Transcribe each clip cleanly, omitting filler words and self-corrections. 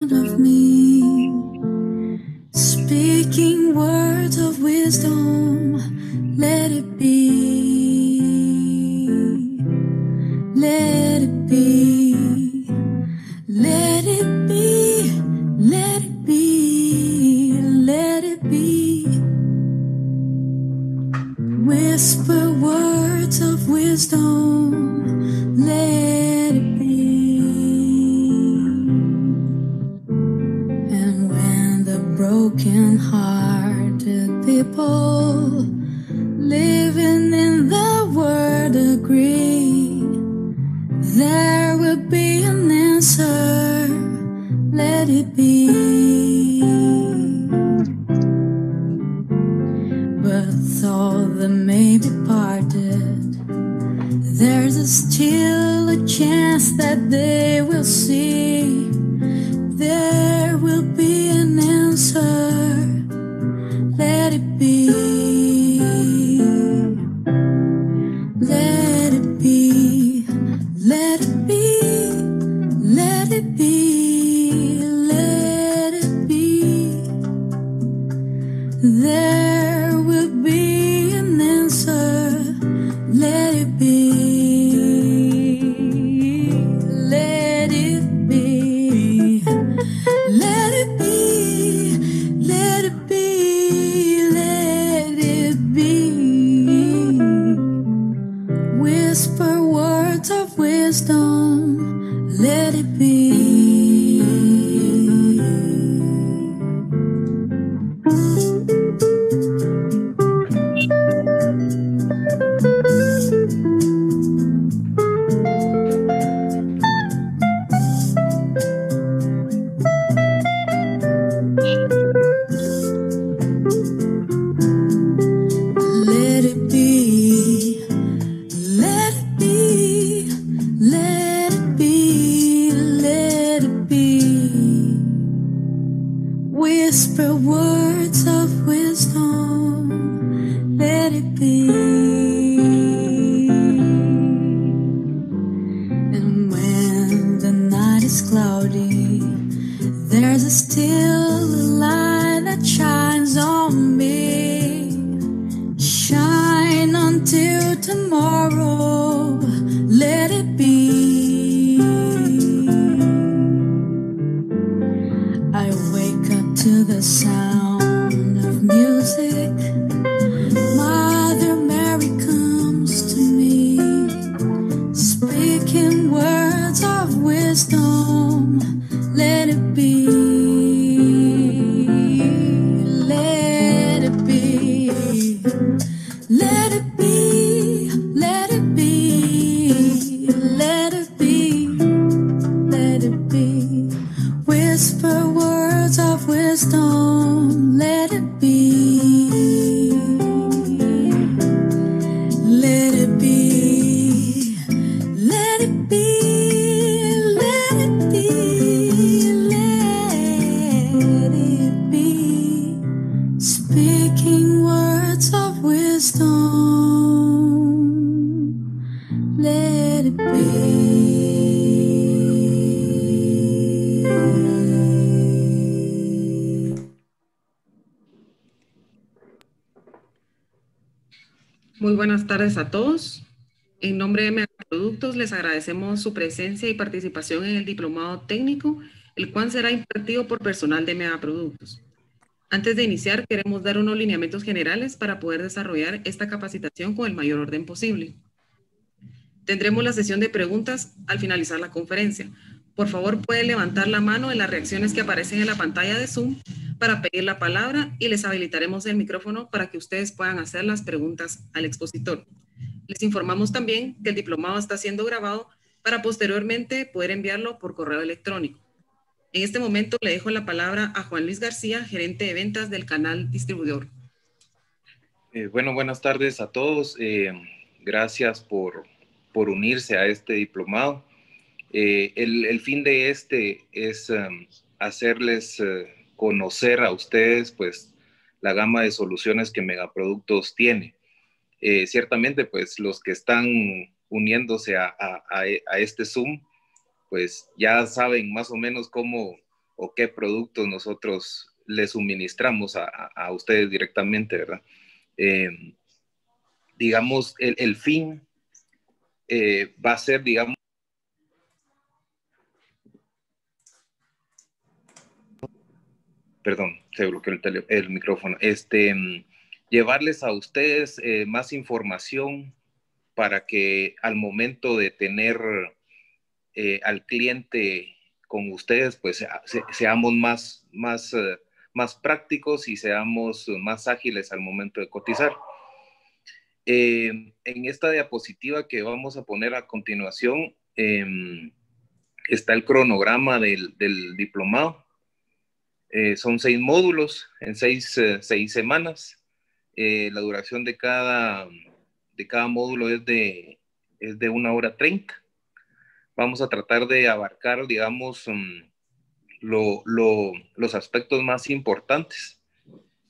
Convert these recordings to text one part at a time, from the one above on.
Of me, speaking words of wisdom, let it be, let it be, let it be, let it be, let it be. Whisper words of wisdom, let it be. And when the broken-hearted people living in the world agree, there will be an answer, let it be. But though they may be parted, there's still a chance that they will see. There will be an answer, let it be. Let it be, let it be, let it be, let it be. There will be an answer, let it be. Let it be, let it be, let it be, let it be. Whisper words of wisdom, let it be. Let it be, let it be, let it be, let it be. Whisper words of wisdom, let it be. And when the night is cloudy, there's still a light that shines on me. Shine until tomorrow, let it be. I wake up to the sound of music. Mother Mary comes to me, speaking words of wisdom, let it be. Let it be. Let it be, let it be, let it be, let it be. Whisper words of wisdom, let it be. Let it be, let it be, let it be, let it be. Speaking words of wisdom, let it be. Muy buenas tardes a todos. En nombre de Megaproductos les agradecemos su presencia y participación en el diplomado técnico, el cual será impartido por personal de Megaproductos. Antes de iniciar, queremos dar unos lineamientos generales para poder desarrollar esta capacitación con el mayor orden posible. Tendremos la sesión de preguntas al finalizar la conferencia. Por favor, pueden levantar la mano en las reacciones que aparecen en la pantalla de Zoom para pedir la palabra y les habilitaremos el micrófono para que ustedes puedan hacer las preguntas al expositor. Les informamos también que el diplomado está siendo grabado para posteriormente poder enviarlo por correo electrónico. En este momento le dejo la palabra a Juan Luis García, gerente de ventas del canal distribuidor. Bueno, buenas tardes a todos. Gracias por unirse a este diplomado. El fin de este es hacerles conocer a ustedes pues la gama de soluciones que Megaproductos tiene. Ciertamente pues los que están uniéndose a este Zoom pues ya saben más o menos cómo o qué productos nosotros les suministramos a ustedes directamente, ¿verdad? Digamos, el fin va a ser, digamos, perdón, se bloqueó el micrófono, llevarles a ustedes más información para que al momento de tener al cliente con ustedes, pues seamos más prácticos y seamos más ágiles al momento de cotizar. En esta diapositiva que vamos a poner a continuación está el cronograma del diplomado. Son 6 módulos en 6 semanas. La duración de cada módulo es de 1 hora 30. Vamos a tratar de abarcar, digamos, los aspectos más importantes.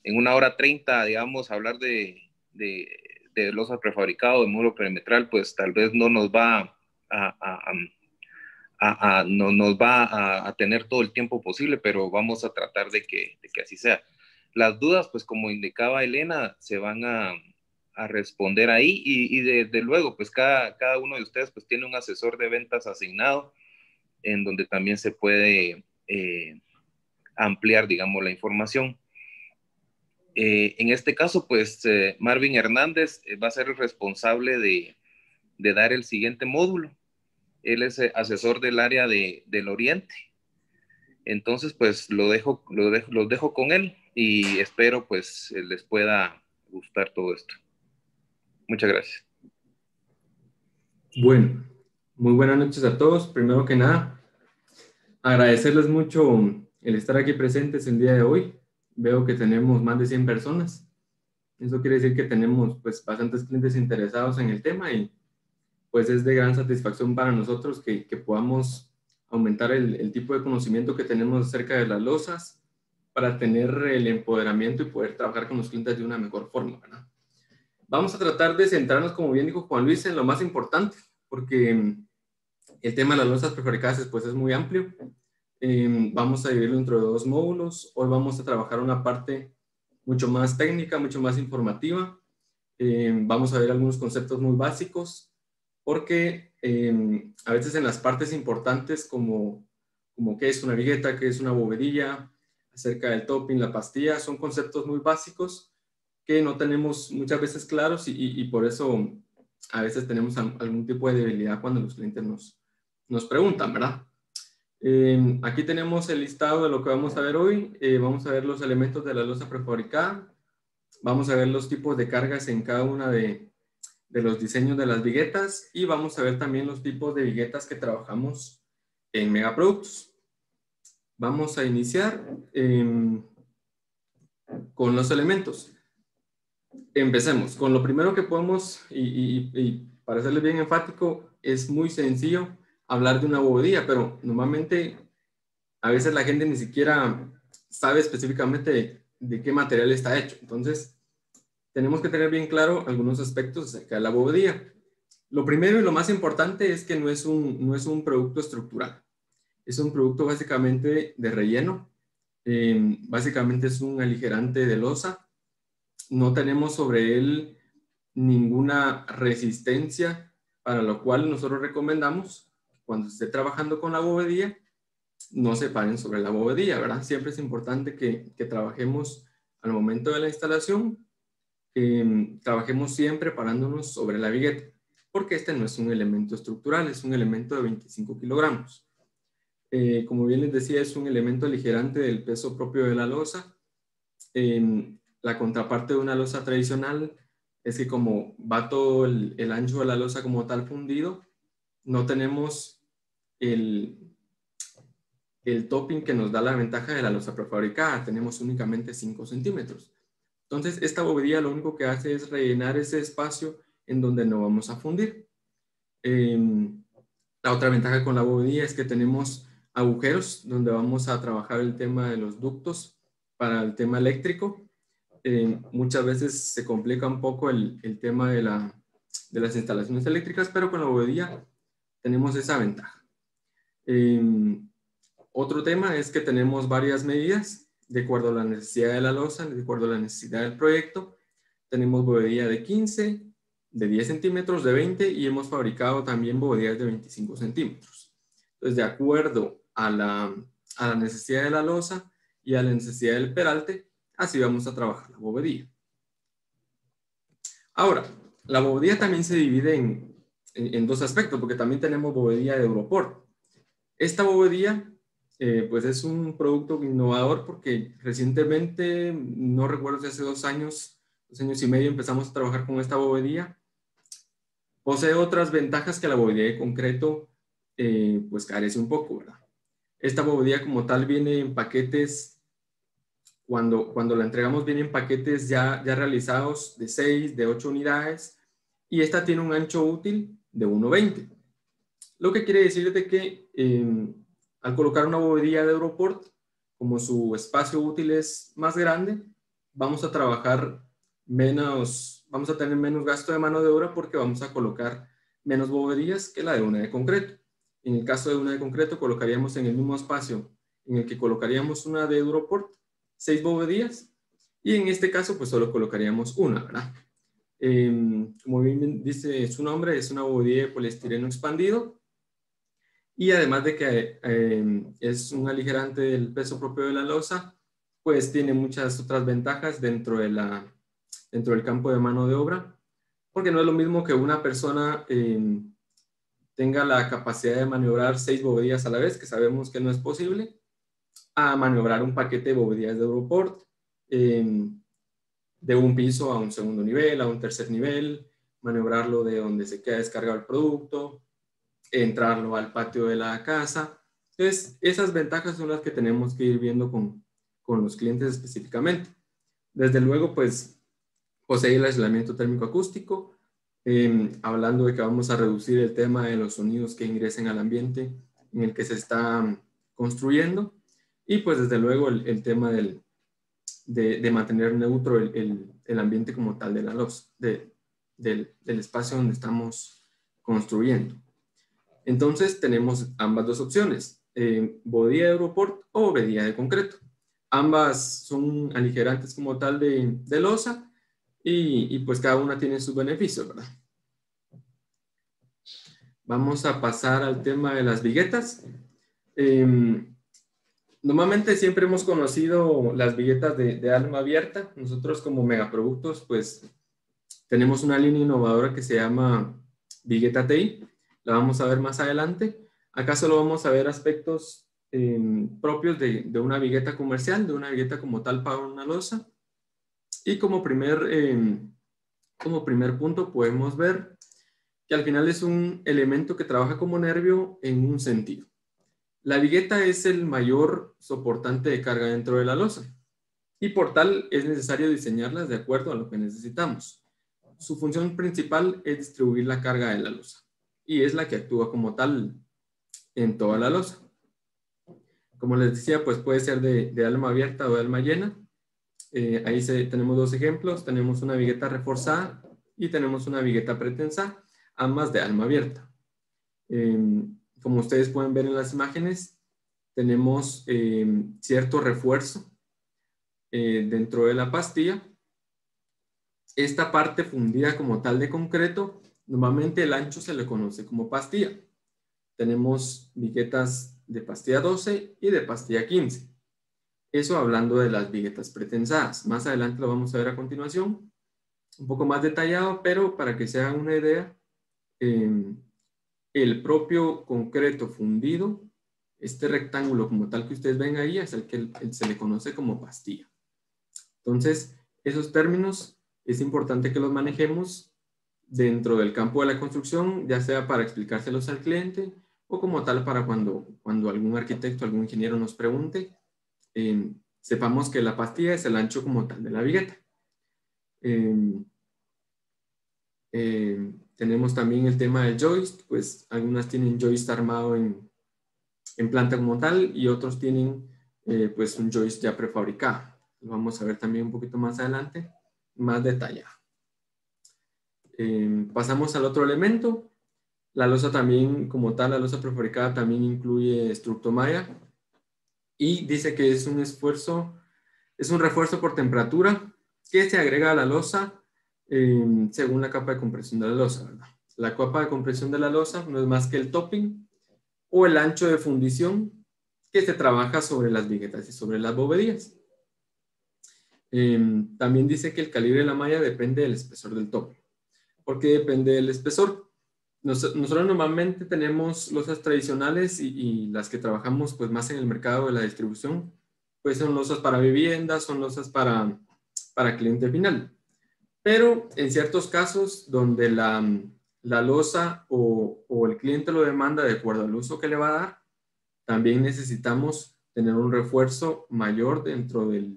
En 1 hora 30, digamos, hablar de losa prefabricado, de muro perimetral, pues tal vez no nos va no nos va a tener todo el tiempo posible, pero vamos a tratar de que así sea. Las dudas, pues como indicaba Elena, se van a responder ahí y desde luego, pues cada uno de ustedes pues tiene un asesor de ventas asignado en donde también se puede ampliar, digamos, la información. En este caso, pues Marvin Hernández va a ser el responsable de dar el siguiente módulo. Él es asesor del área del Oriente. Entonces, pues los dejo con él y espero pues les pueda gustar todo esto. Muchas gracias. Bueno, muy buenas noches a todos. Primero que nada, agradecerles mucho el estar aquí presentes el día de hoy. Veo que tenemos más de 100 personas. Eso quiere decir que tenemos pues bastantes clientes interesados en el tema y pues es de gran satisfacción para nosotros que podamos aumentar el tipo de conocimiento que tenemos acerca de las losas para tener el empoderamiento y poder trabajar con los clientes de una mejor forma, ¿verdad? Vamos a tratar de centrarnos, como bien dijo Juan Luis, en lo más importante, porque el tema de las losas prefabricadas pues es muy amplio. Vamos a dividirlo entre 2 módulos. Hoy vamos a trabajar una parte mucho más técnica, mucho más informativa. Vamos a ver algunos conceptos muy básicos, porque a veces en las partes importantes como qué es una vigueta, qué es una bovedilla, acerca del topping, la pastilla, son conceptos muy básicos que no tenemos muchas veces claros y por eso a veces tenemos algún tipo de debilidad cuando los clientes nos preguntan, ¿verdad? Aquí tenemos el listado de lo que vamos a ver hoy. Vamos a ver los elementos de la losa prefabricada. Vamos a ver los tipos de cargas en cada una de los diseños de las viguetas y vamos a ver también los tipos de viguetas que trabajamos en Megaproductos. Vamos a iniciar con los elementos. Empecemos con lo primero que podemos, y para serles bien enfático, es muy sencillo hablar de una bovedilla, pero normalmente a veces la gente ni siquiera sabe específicamente de qué material está hecho. Entonces, tenemos que tener bien claro algunos aspectos acerca de la bovedilla. Lo primero y lo más importante es que no es un producto estructural. Es un producto básicamente de relleno. Básicamente es un aligerante de losa. No tenemos sobre él ninguna resistencia, para lo cual nosotros recomendamos cuando esté trabajando con la bovedilla, no se paren sobre la bovedilla, ¿verdad? Siempre es importante que trabajemos al momento de la instalación, trabajemos siempre parándonos sobre la vigueta, porque este no es un elemento estructural, es un elemento de 25 kilogramos. Como bien les decía, es un elemento aligerante del peso propio de la losa. La contraparte de una losa tradicional es que como va todo el ancho de la losa como tal fundido, no tenemos el topping que nos da la ventaja de la losa prefabricada. Tenemos únicamente 5 centímetros. Entonces, esta bovedilla lo único que hace es rellenar ese espacio en donde no vamos a fundir. La otra ventaja con la bovedilla es que tenemos agujeros donde vamos a trabajar el tema de los ductos para el tema eléctrico. Muchas veces se complica un poco el tema de las instalaciones eléctricas, pero con la bovedilla tenemos esa ventaja. Otro tema es que tenemos varias medidas de acuerdo a la necesidad de la losa, de acuerdo a la necesidad del proyecto. Tenemos bovedía de 15, de 10 centímetros, de 20 y hemos fabricado también bovedías de 25 centímetros. Entonces, de acuerdo a la necesidad de la losa y a la necesidad del peralte, así vamos a trabajar la bovedía. Ahora, la bovedía también se divide en dos aspectos, porque también tenemos bovedía de Europort. Esta bovedía pues es un producto innovador porque recientemente, no recuerdo si hace 2 años y medio, empezamos a trabajar con esta bovedía. Posee otras ventajas que la bovedía de concreto pues carece un poco, ¿verdad? Esta bovedía como tal viene en paquetes, cuando la entregamos viene en paquetes ya realizados de 6, de 8 unidades, y esta tiene un ancho útil de 1,20. Lo que quiere decir de que al colocar una bovedía de Europort, como su espacio útil es más grande, vamos a trabajar menos, vamos a tener menos gasto de mano de obra porque vamos a colocar menos bovedías que la de una de concreto. En el caso de una de concreto, colocaríamos en el mismo espacio en el que colocaríamos una de Europort 6 bovedías, y en este caso pues solo colocaríamos una, ¿verdad? Como bien dice su nombre, es una bovedía de poliestireno expandido, y además de que es un aligerante del peso propio de la losa, pues tiene muchas otras ventajas dentro del campo de mano de obra, porque no es lo mismo que una persona tenga la capacidad de maniobrar 6 bovedías a la vez, que sabemos que no es posible, a maniobrar un paquete de bovedías de Europort de un piso a un segundo nivel, a un tercer nivel, maniobrarlo de donde se queda descargado el producto, entrarlo al patio de la casa. Entonces, esas ventajas son las que tenemos que ir viendo con los clientes específicamente. Desde luego, pues, posee el aislamiento térmico acústico, hablando de que vamos a reducir el tema de los sonidos que ingresen al ambiente en el que se está construyendo, y pues desde luego el tema de mantener neutro el ambiente como tal de la losa, del espacio donde estamos construyendo. Entonces tenemos ambas dos opciones, bovedía de Europort o bovedía de concreto. Ambas son aligerantes como tal de losa, y pues cada una tiene sus beneficios, ¿verdad? Vamos a pasar al tema de las viguetas. Normalmente siempre hemos conocido las viguetas de alma abierta. Nosotros como Megaproductos pues tenemos una línea innovadora que se llama Vigueta TI. La vamos a ver más adelante. Acá solo vamos a ver aspectos propios de una vigueta comercial, de una vigueta como tal para una losa. Y como primer punto podemos ver que al final es un elemento que trabaja como nervio en un sentido. La vigueta es el mayor soportante de carga dentro de la losa, y por tal es necesario diseñarlas de acuerdo a lo que necesitamos. Su función principal es distribuir la carga de la losa, y es la que actúa como tal en toda la losa. Como les decía, pues puede ser de alma abierta o de alma llena. Ahí tenemos dos ejemplos. Tenemos una vigueta reforzada y tenemos una vigueta pretensada, ambas de alma abierta. Como ustedes pueden ver en las imágenes, tenemos cierto refuerzo dentro de la pastilla. Esta parte fundida como tal de concreto, normalmente el ancho se le conoce como pastilla. Tenemos viguetas de pastilla 12 y de pastilla 15. Eso hablando de las viguetas pretensadas. Más adelante lo vamos a ver a continuación, un poco más detallado, pero para que se hagan una idea, el propio concreto fundido, este rectángulo como tal que ustedes ven ahí, es el que se le conoce como pastilla. Entonces, esos términos es importante que los manejemos dentro del campo de la construcción, ya sea para explicárselos al cliente o como tal para cuando algún arquitecto, algún ingeniero nos pregunte, sepamos que la pastilla es el ancho como tal de la vigueta. Tenemos también el tema del joist, pues algunas tienen joist armado en planta como tal y otros tienen pues un joist ya prefabricado. Lo vamos a ver también un poquito más adelante, más detallado. Pasamos al otro elemento. La losa también, como tal, la losa prefabricada también incluye Structomaya. y dice que es un refuerzo por temperatura que se agrega a la losa según la capa de compresión de la losa, ¿verdad? La capa de compresión de la losa no es más que el topping o el ancho de fundición que se trabaja sobre las viguetas y sobre las bovedías. También dice que el calibre de la malla depende del espesor del topping. ¿Por qué depende del espesor? Nosotros normalmente tenemos losas tradicionales y las que trabajamos pues más en el mercado de la distribución, pues son losas para viviendas, son losas para cliente final. Pero en ciertos casos donde la losa o el cliente lo demanda de acuerdo al uso que le va a dar, también necesitamos tener un refuerzo mayor dentro de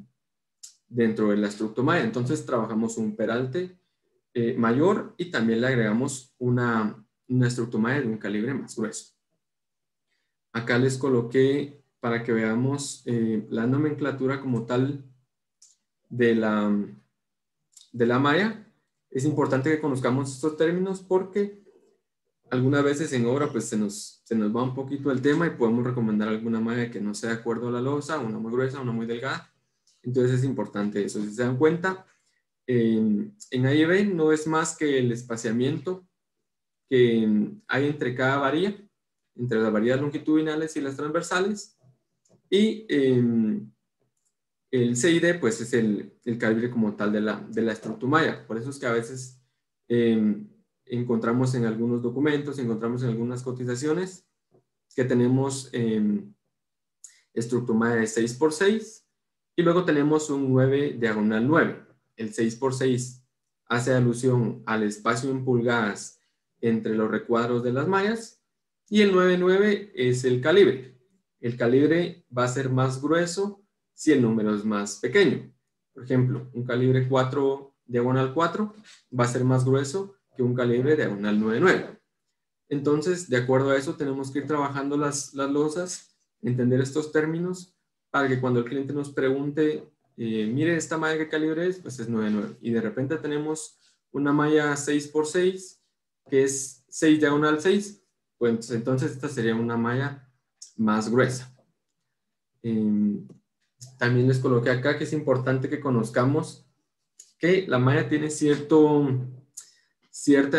la estructomalla. Entonces trabajamos un peralte mayor y también le agregamos una estructomalla de un calibre más grueso. Acá les coloqué para que veamos la nomenclatura como tal de la malla. Es importante que conozcamos estos términos porque algunas veces en obra pues se nos va un poquito el tema y podemos recomendar alguna malla que no sea de acuerdo a la losa, una muy gruesa, una muy delgada. Entonces es importante eso. Si se dan cuenta, en A y B no es más que el espaciamiento que hay entre cada varilla, entre las varillas longitudinales y las transversales. Y el C y D pues es el calibre como tal de la estructomalla. Por eso es que a veces encontramos en algunos documentos, encontramos en algunas cotizaciones que tenemos estructomalla de 6x6 y luego tenemos un 9 diagonal 9. El 6x6 hace alusión al espacio en pulgadas entre los recuadros de las mallas y el 9,9 es el calibre. El calibre va a ser más grueso si el número es más pequeño. Por ejemplo, un calibre 4 diagonal 4 va a ser más grueso que un calibre diagonal 9,9. Entonces, de acuerdo a eso, tenemos que ir trabajando las losas, entender estos términos para que cuando el cliente nos pregunte, mire esta malla qué calibre es, pues es 9,9. Y de repente tenemos una malla 6x6 que es 6 diagonal 6, pues entonces esta sería una malla más gruesa. También les coloqué acá que es importante que conozcamos que la malla tiene cierta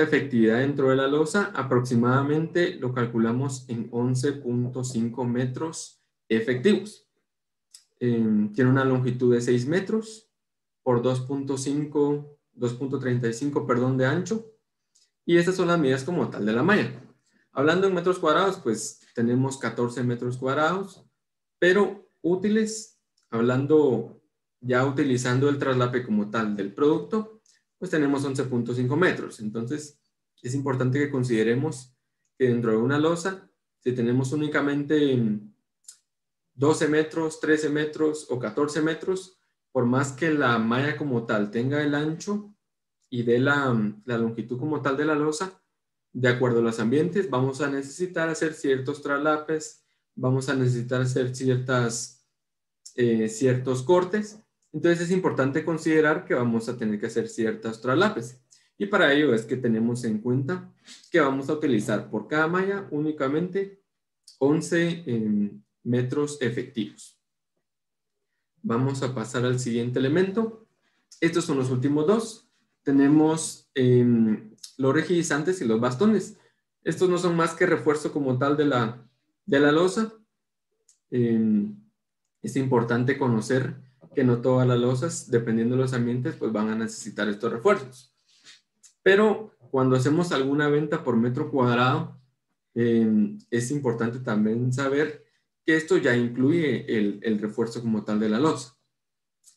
efectividad dentro de la losa. Aproximadamente lo calculamos en 11.5 metros efectivos. Tiene una longitud de 6 metros por 2.35, perdón, de ancho. Y estas son las medidas como tal de la malla. Hablando en metros cuadrados, pues tenemos 14 metros cuadrados, pero útiles, hablando ya utilizando el traslape como tal del producto, pues tenemos 11.5 metros. Entonces, es importante que consideremos que dentro de una losa, si tenemos únicamente 12 metros, 13 metros o 14 metros, por más que la malla como tal tenga el ancho y de la longitud como tal de la losa, de acuerdo a los ambientes, vamos a necesitar hacer ciertos traslapes, vamos a necesitar hacer ciertos cortes. Entonces es importante considerar que vamos a tener que hacer ciertos traslapes. Y para ello es que tenemos en cuenta que vamos a utilizar por cada malla únicamente 11 metros efectivos. Vamos a pasar al siguiente elemento. Estos son los últimos dos. Tenemos los rigidizantes y los bastones. Estos no son más que refuerzo como tal de la losa. Es importante conocer que no todas las losas, dependiendo de los ambientes, pues van a necesitar estos refuerzos. Pero cuando hacemos alguna venta por metro cuadrado, es importante también saber que esto ya incluye el refuerzo como tal de la losa.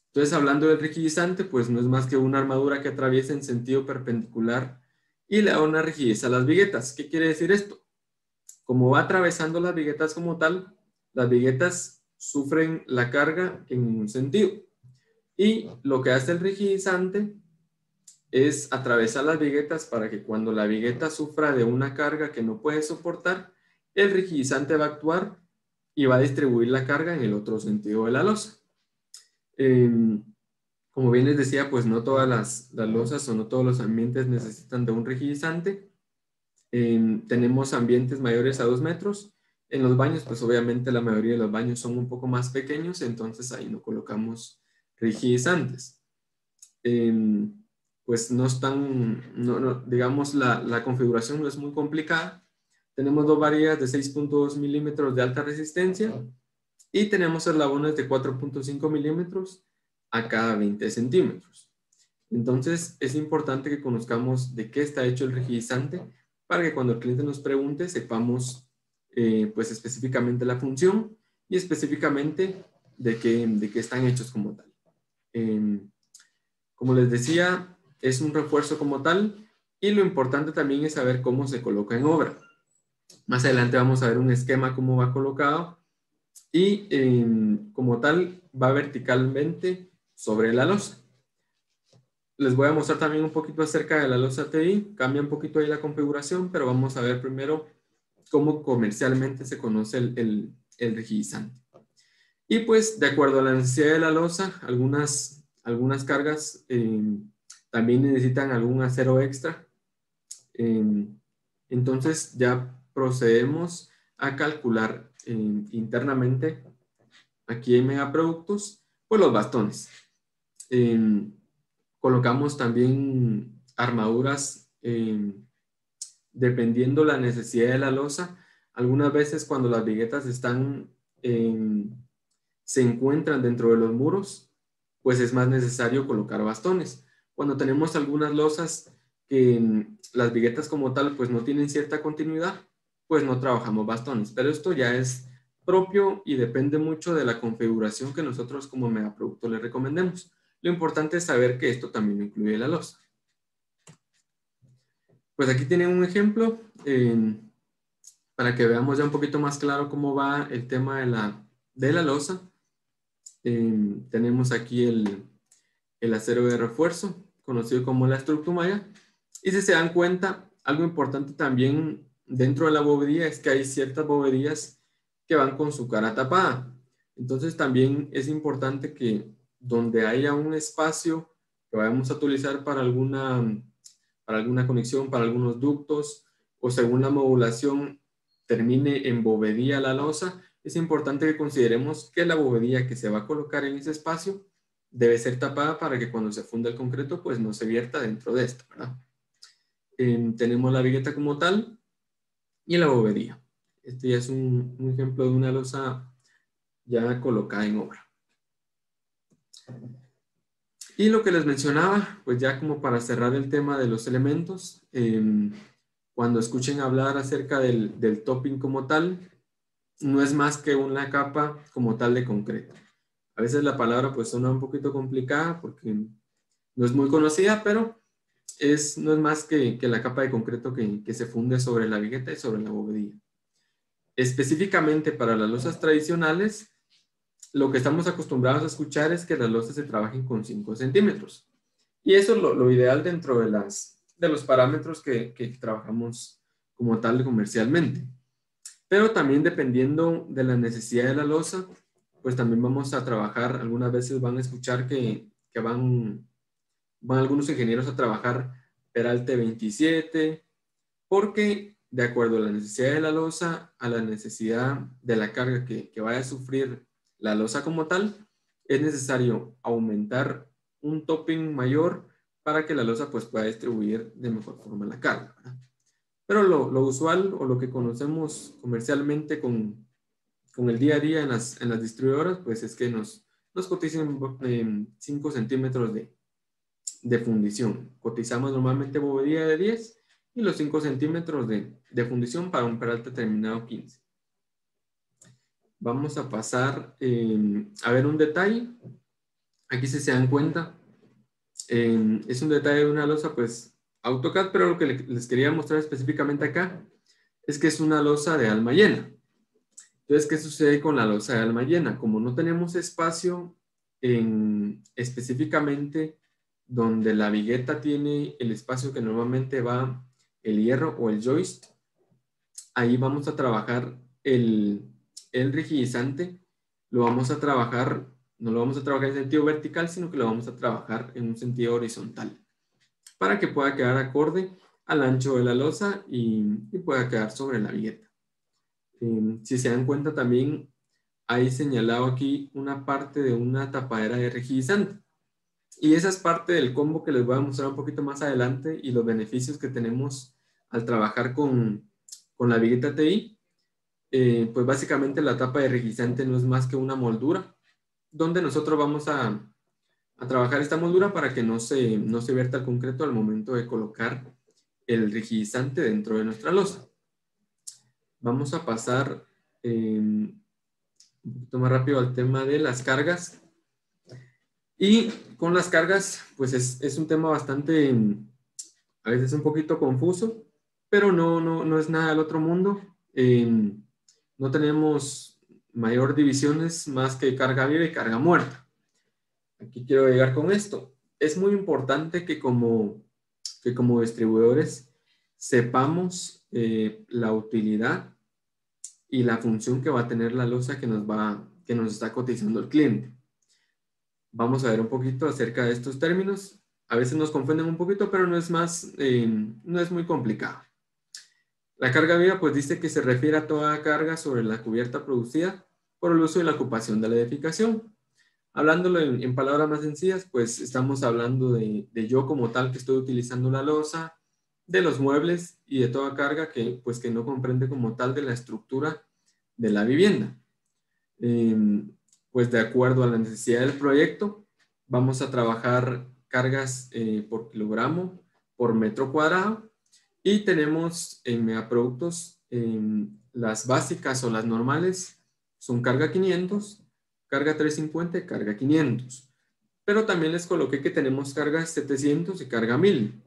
Entonces, hablando del rigidizante, pues no es más que una armadura que atraviesa en sentido perpendicular y le da una rigidez a las viguetas. ¿Qué quiere decir esto? Como va atravesando las viguetas como tal, las viguetas sufren la carga en un sentido. Y lo que hace el rigidizante es atravesar las viguetas para que cuando la vigueta sufra de una carga que no puede soportar, el rigidizante va a actuar y va a distribuir la carga en el otro sentido de la losa. Como bien les decía, pues no todas las losas o no todos los ambientes necesitan de un rigidizante. Tenemos ambientes mayores a 2 metros En los baños, pues obviamente la mayoría de los baños son un poco más pequeños, entonces ahí no colocamos rigidizantes. Pues no están, digamos, la configuración no es muy complicada. Tenemos dos varillas de 6.2 milímetros de alta resistencia y tenemos eslabones de 4.5 milímetros a cada 20 centímetros. Entonces es importante que conozcamos de qué está hecho el rigidizante para que cuando el cliente nos pregunte sepamos pues específicamente la función y específicamente de qué están hechos como tal. Como les decía, es un refuerzo como tal y lo importante también es saber cómo se coloca en obra. Más adelante vamos a ver un esquema cómo va colocado y como tal va verticalmente sobre la losa. Les voy a mostrar también un poquito acerca de la losa TI. Cambia un poquito ahí la configuración, pero vamos a ver primero cómo comercialmente se conoce el rigidizante. Y pues de acuerdo a la necesidad de la losa, algunas cargas también necesitan algún acero extra. Entonces ya procedemos a calcular internamente aquí en Megaproductos pues los bastones. Colocamos también armaduras dependiendo la necesidad de la losa. Algunas veces cuando las viguetas se encuentran dentro de los muros, pues es más necesario colocar bastones. Cuando tenemos algunas losas que las viguetas como tal pues no tienen cierta continuidad, pues no trabajamos bastones. Pero esto ya es propio y depende mucho de la configuración que nosotros como Megaproducto le recomendemos. Lo importante es saber que esto también incluye la losa. Pues aquí tienen un ejemplo para que veamos ya un poquito más claro cómo va el tema de la losa. Tenemos aquí el acero de refuerzo, conocido como la Structumaya. Y si se dan cuenta, algo importante también dentro de la bovedía es que hay ciertas bovedías que van con su cara tapada. Entonces también es importante que donde haya un espacio que vayamos a utilizar para alguna conexión, para algunos ductos, o según la modulación termine en bovedía la losa, es importante que consideremos que la bovedía que se va a colocar en ese espacio debe ser tapada para que cuando se funda el concreto, pues no se vierta dentro de esta, ¿verdad? Tenemos la vigueta como tal y la bovedía. Este ya es un ejemplo de una losa ya colocada en obra. Y lo que les mencionaba, pues ya como para cerrar el tema de los elementos, cuando escuchen hablar acerca del topping como tal, no es más que una capa como tal de concreto. A veces la palabra pues suena un poquito complicada porque no es muy conocida, pero no es más que la capa de concreto que se funde sobre la vigueta y sobre la bovedía. Específicamente para las losas tradicionales, lo que estamos acostumbrados a escuchar es que las losas se trabajen con 5 centímetros. Y eso es lo ideal dentro de los parámetros que trabajamos como tal comercialmente. Pero también dependiendo de la necesidad de la losa, pues también vamos a trabajar, algunas veces van a escuchar que van algunos ingenieros a trabajar peralte 27, porque de acuerdo a la necesidad de la losa, a la necesidad de la carga que vaya a sufrir la losa como tal, es necesario aumentar un topping mayor para que la losa pues pueda distribuir de mejor forma la carga, ¿verdad? Pero lo usual o lo que conocemos comercialmente con el día a día en las distribuidoras, pues es que nos coticen 5 centímetros de fundición. Cotizamos normalmente bovedía de 10 y los 5 centímetros de fundición para un peralte terminado 15. Vamos a pasar a ver un detalle. Aquí si se dan cuenta, es un detalle de una losa pues AutoCAD, pero lo que les quería mostrar específicamente acá es que es una losa de alma llena. Entonces, ¿qué sucede con la losa de alma llena? Como no tenemos espacio específicamente donde la vigueta tiene el espacio que normalmente va el hierro o el joist, ahí vamos a trabajar el rigidizante, no lo vamos a trabajar en sentido vertical, sino que lo vamos a trabajar en un sentido horizontal, para que pueda quedar acorde al ancho de la losa y pueda quedar sobre la vigueta. Si se dan cuenta también hay señalado aquí una parte de una tapadera de rigidizante. Y esa es parte del combo que les voy a mostrar un poquito más adelante y los beneficios que tenemos al trabajar con la vigueta TI. Pues básicamente la tapa de rigidizante no es más que una moldura donde nosotros vamos a trabajar esta moldura para que no se vierta el concreto al momento de colocar el rigidizante dentro de nuestra losa. Vamos a pasar un poquito más rápido al tema de las cargas. Y con las cargas, pues es un tema bastante, a veces un poquito confuso, pero no es nada del otro mundo. No tenemos mayor divisiones más que carga viva y carga muerta. Aquí quiero llegar con esto. Es muy importante que como distribuidores sepamos la utilidad y la función que va a tener la losa que nos está cotizando el cliente. Vamos a ver un poquito acerca de estos términos. A veces nos confunden un poquito, pero no es muy complicado. La carga viva pues dice que se refiere a toda carga sobre la cubierta producida por el uso y la ocupación de la edificación. Hablándolo en palabras más sencillas, pues estamos hablando de yo como tal que estoy utilizando la losa, de los muebles y de toda carga que no comprende como tal de la estructura de la vivienda. Pues de acuerdo a la necesidad del proyecto, vamos a trabajar cargas por kilogramo, por metro cuadrado, y tenemos en Megaproductos las básicas o las normales son carga 500, carga 350 y carga 500. Pero también les coloqué que tenemos carga 700 y carga 1000.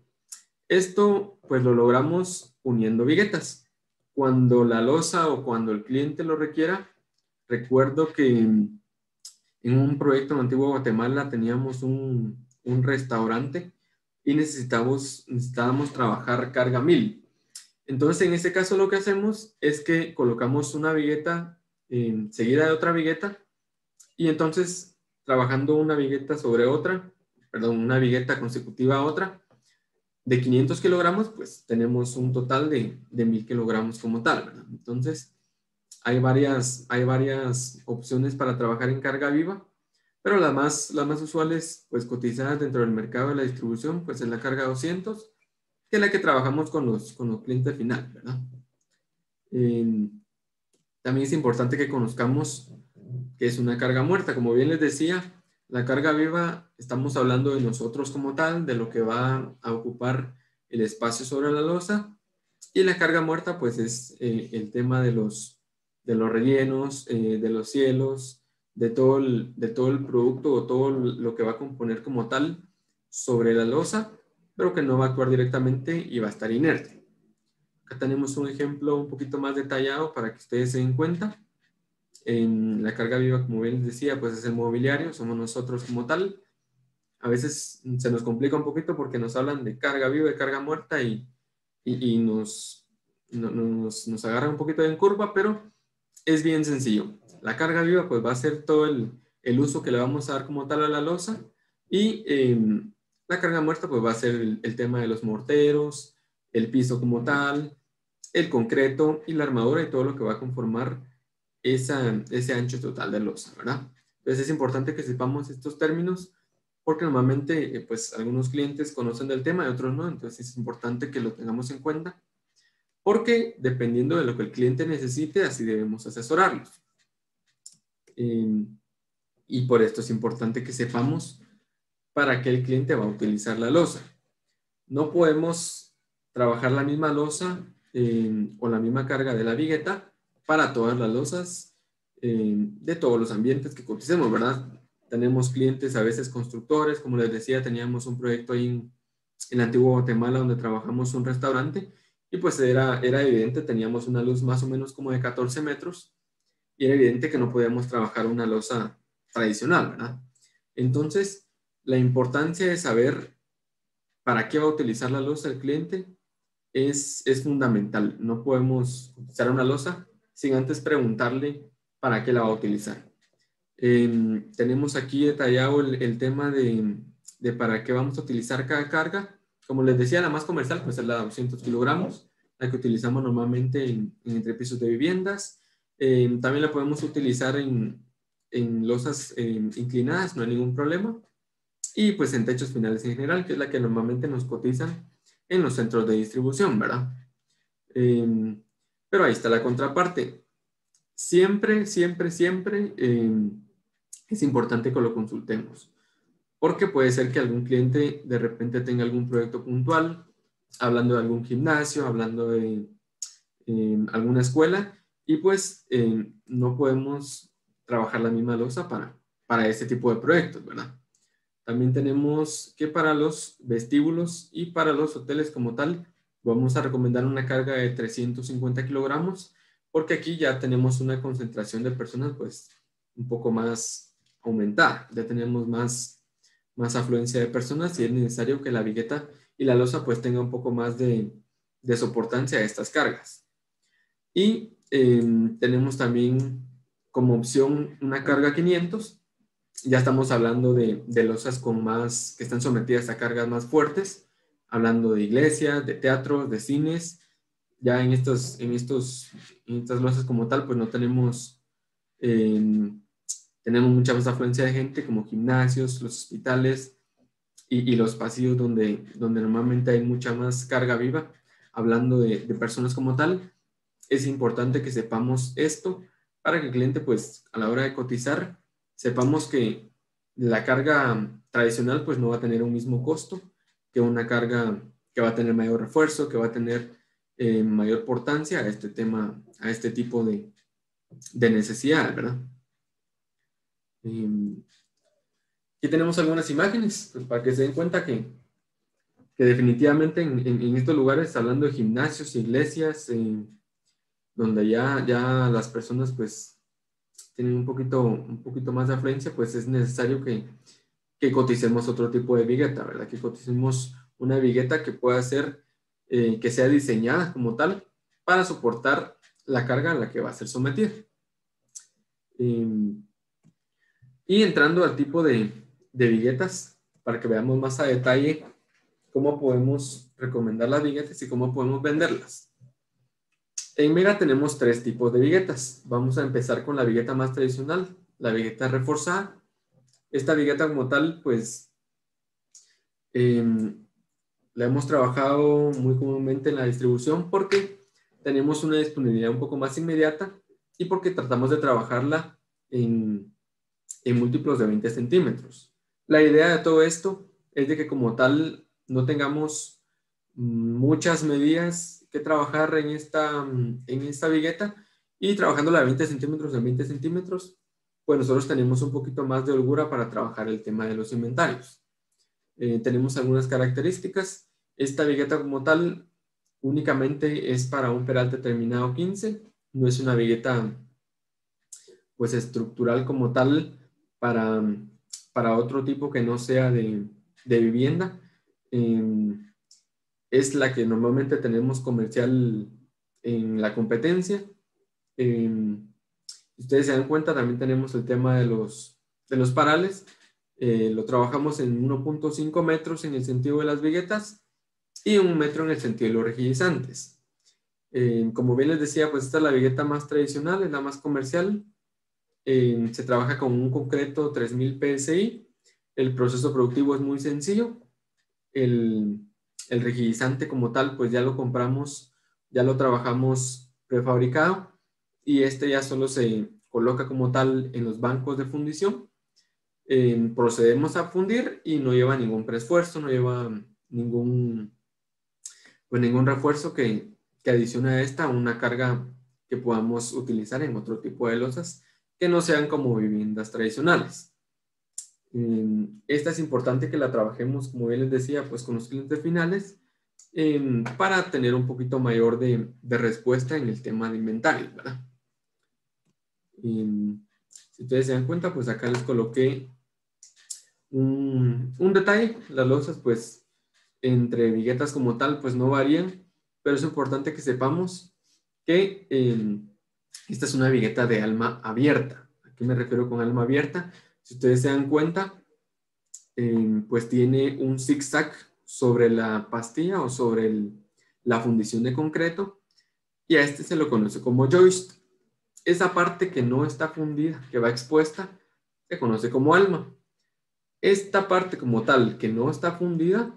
Esto pues lo logramos uniendo viguetas. Cuando la losa o cuando el cliente lo requiera, recuerdo que en un proyecto en Antigua Guatemala teníamos un restaurante y necesitábamos trabajar carga 1000. Entonces, en este caso lo que hacemos es que colocamos una vigueta seguida de otra vigueta y entonces trabajando una vigueta sobre otra, una vigueta consecutiva a otra, de 500 kilogramos, pues tenemos un total de 1000 kilogramos como tal, ¿verdad? Entonces, hay varias opciones para trabajar en carga viva, pero las más usuales, pues cotizadas dentro del mercado de la distribución, pues es la carga 200, que es la que trabajamos con los clientes final, ¿verdad? También es importante que conozcamos qué es una carga muerta. Como bien les decía, la carga viva, estamos hablando de nosotros como tal, de lo que va a ocupar el espacio sobre la losa, y la carga muerta, pues es el tema de los rellenos, de los cielos, de todo el producto o todo lo que va a componer como tal sobre la losa, pero que no va a actuar directamente y va a estar inerte. Acá tenemos un ejemplo un poquito más detallado para que ustedes se den cuenta. En la carga viva, como bien les decía, pues es el mobiliario, somos nosotros como tal. A veces se nos complica un poquito porque nos hablan de carga viva y carga muerta y nos agarra un poquito en curva, pero es bien sencillo. La carga viva pues va a ser todo el uso que le vamos a dar como tal a la losa, y la carga muerta pues va a ser el tema de los morteros, el piso como tal, el concreto y la armadura y todo lo que va a conformar ese ancho total de losa, ¿verdad? Entonces es importante que sepamos estos términos porque normalmente pues algunos clientes conocen del tema y otros no, entonces es importante que lo tengamos en cuenta porque dependiendo de lo que el cliente necesite, así debemos asesorarlos. Y por esto es importante que sepamos para qué el cliente va a utilizar la losa. No podemos trabajar la misma losa o la misma carga de la vigueta para todas las losas de todos los ambientes que coticemos, ¿verdad? Tenemos clientes a veces constructores, como les decía, teníamos un proyecto ahí en Antigua Guatemala donde trabajamos un restaurante y pues era evidente, teníamos una luz más o menos como de 14 metros y era evidente que no podíamos trabajar una losa tradicional, ¿verdad? Entonces, la importancia de saber para qué va a utilizar la losa el cliente es fundamental. No podemos utilizar una losa sin antes preguntarle para qué la va a utilizar. Tenemos aquí detallado el tema de para qué vamos a utilizar cada carga. Como les decía, la más comercial pues es la de 200 kilogramos, la que utilizamos normalmente en entrepisos de viviendas, También la podemos utilizar en losas inclinadas, no hay ningún problema. Y pues en techos finales en general, que es la que normalmente nos cotizan en los centros de distribución, ¿verdad? Pero ahí está la contraparte. Siempre, siempre, siempre es importante que lo consultemos, porque puede ser que algún cliente de repente tenga algún proyecto puntual, hablando de algún gimnasio, hablando de alguna escuela, y pues no podemos trabajar la misma losa para este tipo de proyectos, ¿verdad? También tenemos que para los vestíbulos y para los hoteles como tal, vamos a recomendar una carga de 350 kilogramos, porque aquí ya tenemos una concentración de personas pues un poco más aumentada, ya tenemos más afluencia de personas y es necesario que la vigueta y la losa pues tenga un poco más de soportancia a estas cargas. Y tenemos también como opción una carga 500. Ya estamos hablando de losas que están sometidas a cargas más fuertes, hablando de iglesias, de teatros, de cines. Ya en estas losas como tal, pues no tenemos mucha más afluencia de gente, como gimnasios, los hospitales y los pasillos donde normalmente hay mucha más carga viva, hablando de personas como tal. Es importante que sepamos esto para que el cliente, pues a la hora de cotizar, sepamos que la carga tradicional pues no va a tener un mismo costo que una carga que va a tener mayor refuerzo, que va a tener mayor portancia a a este tipo de necesidad, ¿verdad? Aquí tenemos algunas imágenes pues, para que se den cuenta que definitivamente en estos lugares, hablando de gimnasios, iglesias, donde ya las personas pues tienen un poquito más de afluencia, pues es necesario que coticemos otro tipo de vigueta, ¿verdad? Que coticemos una vigueta que pueda ser, que sea diseñada como tal para soportar la carga a la que va a ser sometida. Y entrando al tipo de viguetas, para que veamos más a detalle cómo podemos recomendar las viguetas y cómo podemos venderlas. En Mega tenemos 3 tipos de viguetas. Vamos a empezar con la vigueta más tradicional, la vigueta reforzada. Esta vigueta como tal, pues, la hemos trabajado muy comúnmente en la distribución porque tenemos una disponibilidad un poco más inmediata y porque tratamos de trabajarla en múltiplos de 20 centímetros. La idea de todo esto es de que como tal no tengamos muchas medidas que trabajar en esta vigueta y trabajándola de 20 centímetros en 20 centímetros, pues nosotros tenemos un poquito más de holgura para trabajar el tema de los inventarios. Tenemos algunas características. Esta vigueta como tal únicamente es para un peralte terminado 15, no es una vigueta pues estructural como tal para otro tipo que no sea de vivienda. Es la que normalmente tenemos comercial en la competencia. Ustedes se dan cuenta, también tenemos el tema de los parales. Lo trabajamos en 1.5 metros en el sentido de las viguetas y 1 metro en el sentido de los rigidizantes. Como bien les decía, pues esta es la vigueta más tradicional, es la más comercial. Se trabaja con un concreto 3000 PSI. El proceso productivo es muy sencillo. El rigidizante como tal, pues ya lo compramos, ya lo trabajamos prefabricado y este ya solo se coloca como tal en los bancos de fundición. Procedemos a fundir y no lleva ningún preesfuerzo, no lleva ningún refuerzo que adicione a esta una carga que podamos utilizar en otro tipo de losas que no sean como viviendas tradicionales. Esta es importante que la trabajemos, como bien les decía, pues con los clientes finales para tener un poquito mayor de respuesta en el tema de inventario, ¿verdad? Si ustedes se dan cuenta, pues acá les coloqué un detalle. Las losas, pues, entre viguetas como tal, pues no varían, pero es importante que sepamos que esta es una vigueta de alma abierta. ¿A qué me refiero con alma abierta? Si ustedes se dan cuenta, pues tiene un zigzag sobre la pastilla o sobre la fundición de concreto y a este se lo conoce como joist. esa parte que no está fundida, que va expuesta, se conoce como alma. Esta parte como tal que no está fundida,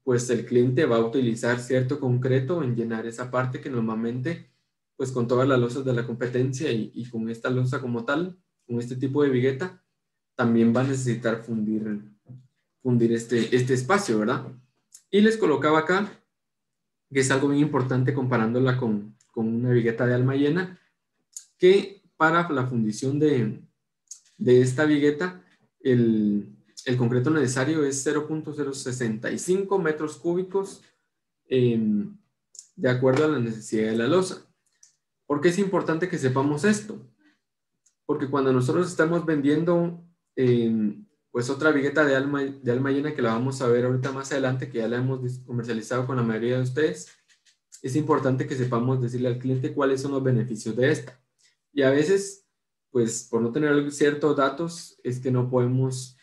pues el cliente va a utilizar cierto concreto en llenar esa parte que normalmente, pues con todas las losas de la competencia y con esta losa como tal, con este tipo de vigueta, también va a necesitar fundir este espacio, ¿verdad? Y les colocaba acá, que es algo bien importante comparándola con una vigueta de alma llena, que para la fundición de esta vigueta, el concreto necesario es 0.065 metros cúbicos de acuerdo a la necesidad de la losa. ¿Por qué es importante que sepamos esto? Porque cuando nosotros estamos vendiendo pues otra vigueta de alma llena, que la vamos a ver ahorita más adelante, que ya la hemos comercializado con la mayoría de ustedes, es importante que sepamos decirle al cliente cuáles son los beneficios de esta. Y a veces, pues por no tener ciertos datos, es que no podemos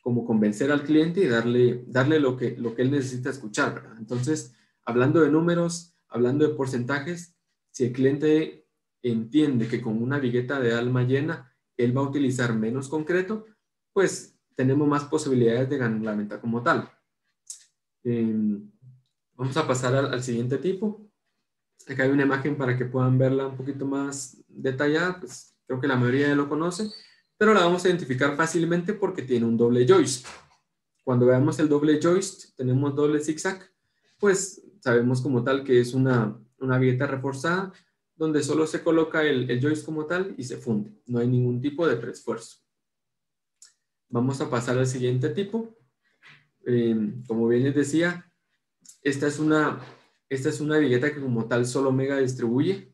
como convencer al cliente y darle lo que él necesita escuchar, ¿verdad? Entonces, hablando de números, hablando de porcentajes, si el cliente entiende que con una vigueta de alma llena él va a utilizar menos concreto, pues tenemos más posibilidades de ganar la venta como tal. Vamos a pasar al siguiente tipo. Acá hay una imagen para que puedan verla un poquito más detallada, pues creo que la mayoría ya lo conoce, pero la vamos a identificar fácilmente porque tiene un doble joist. Cuando veamos el doble joist, tenemos doble zigzag, pues sabemos como tal que es una vigueta reforzada donde solo se coloca el joist como tal y se funde. No hay ningún tipo de preesfuerzo. Vamos a pasar al siguiente tipo. Como bien les decía, esta es una vigueta que como tal solo Mega distribuye.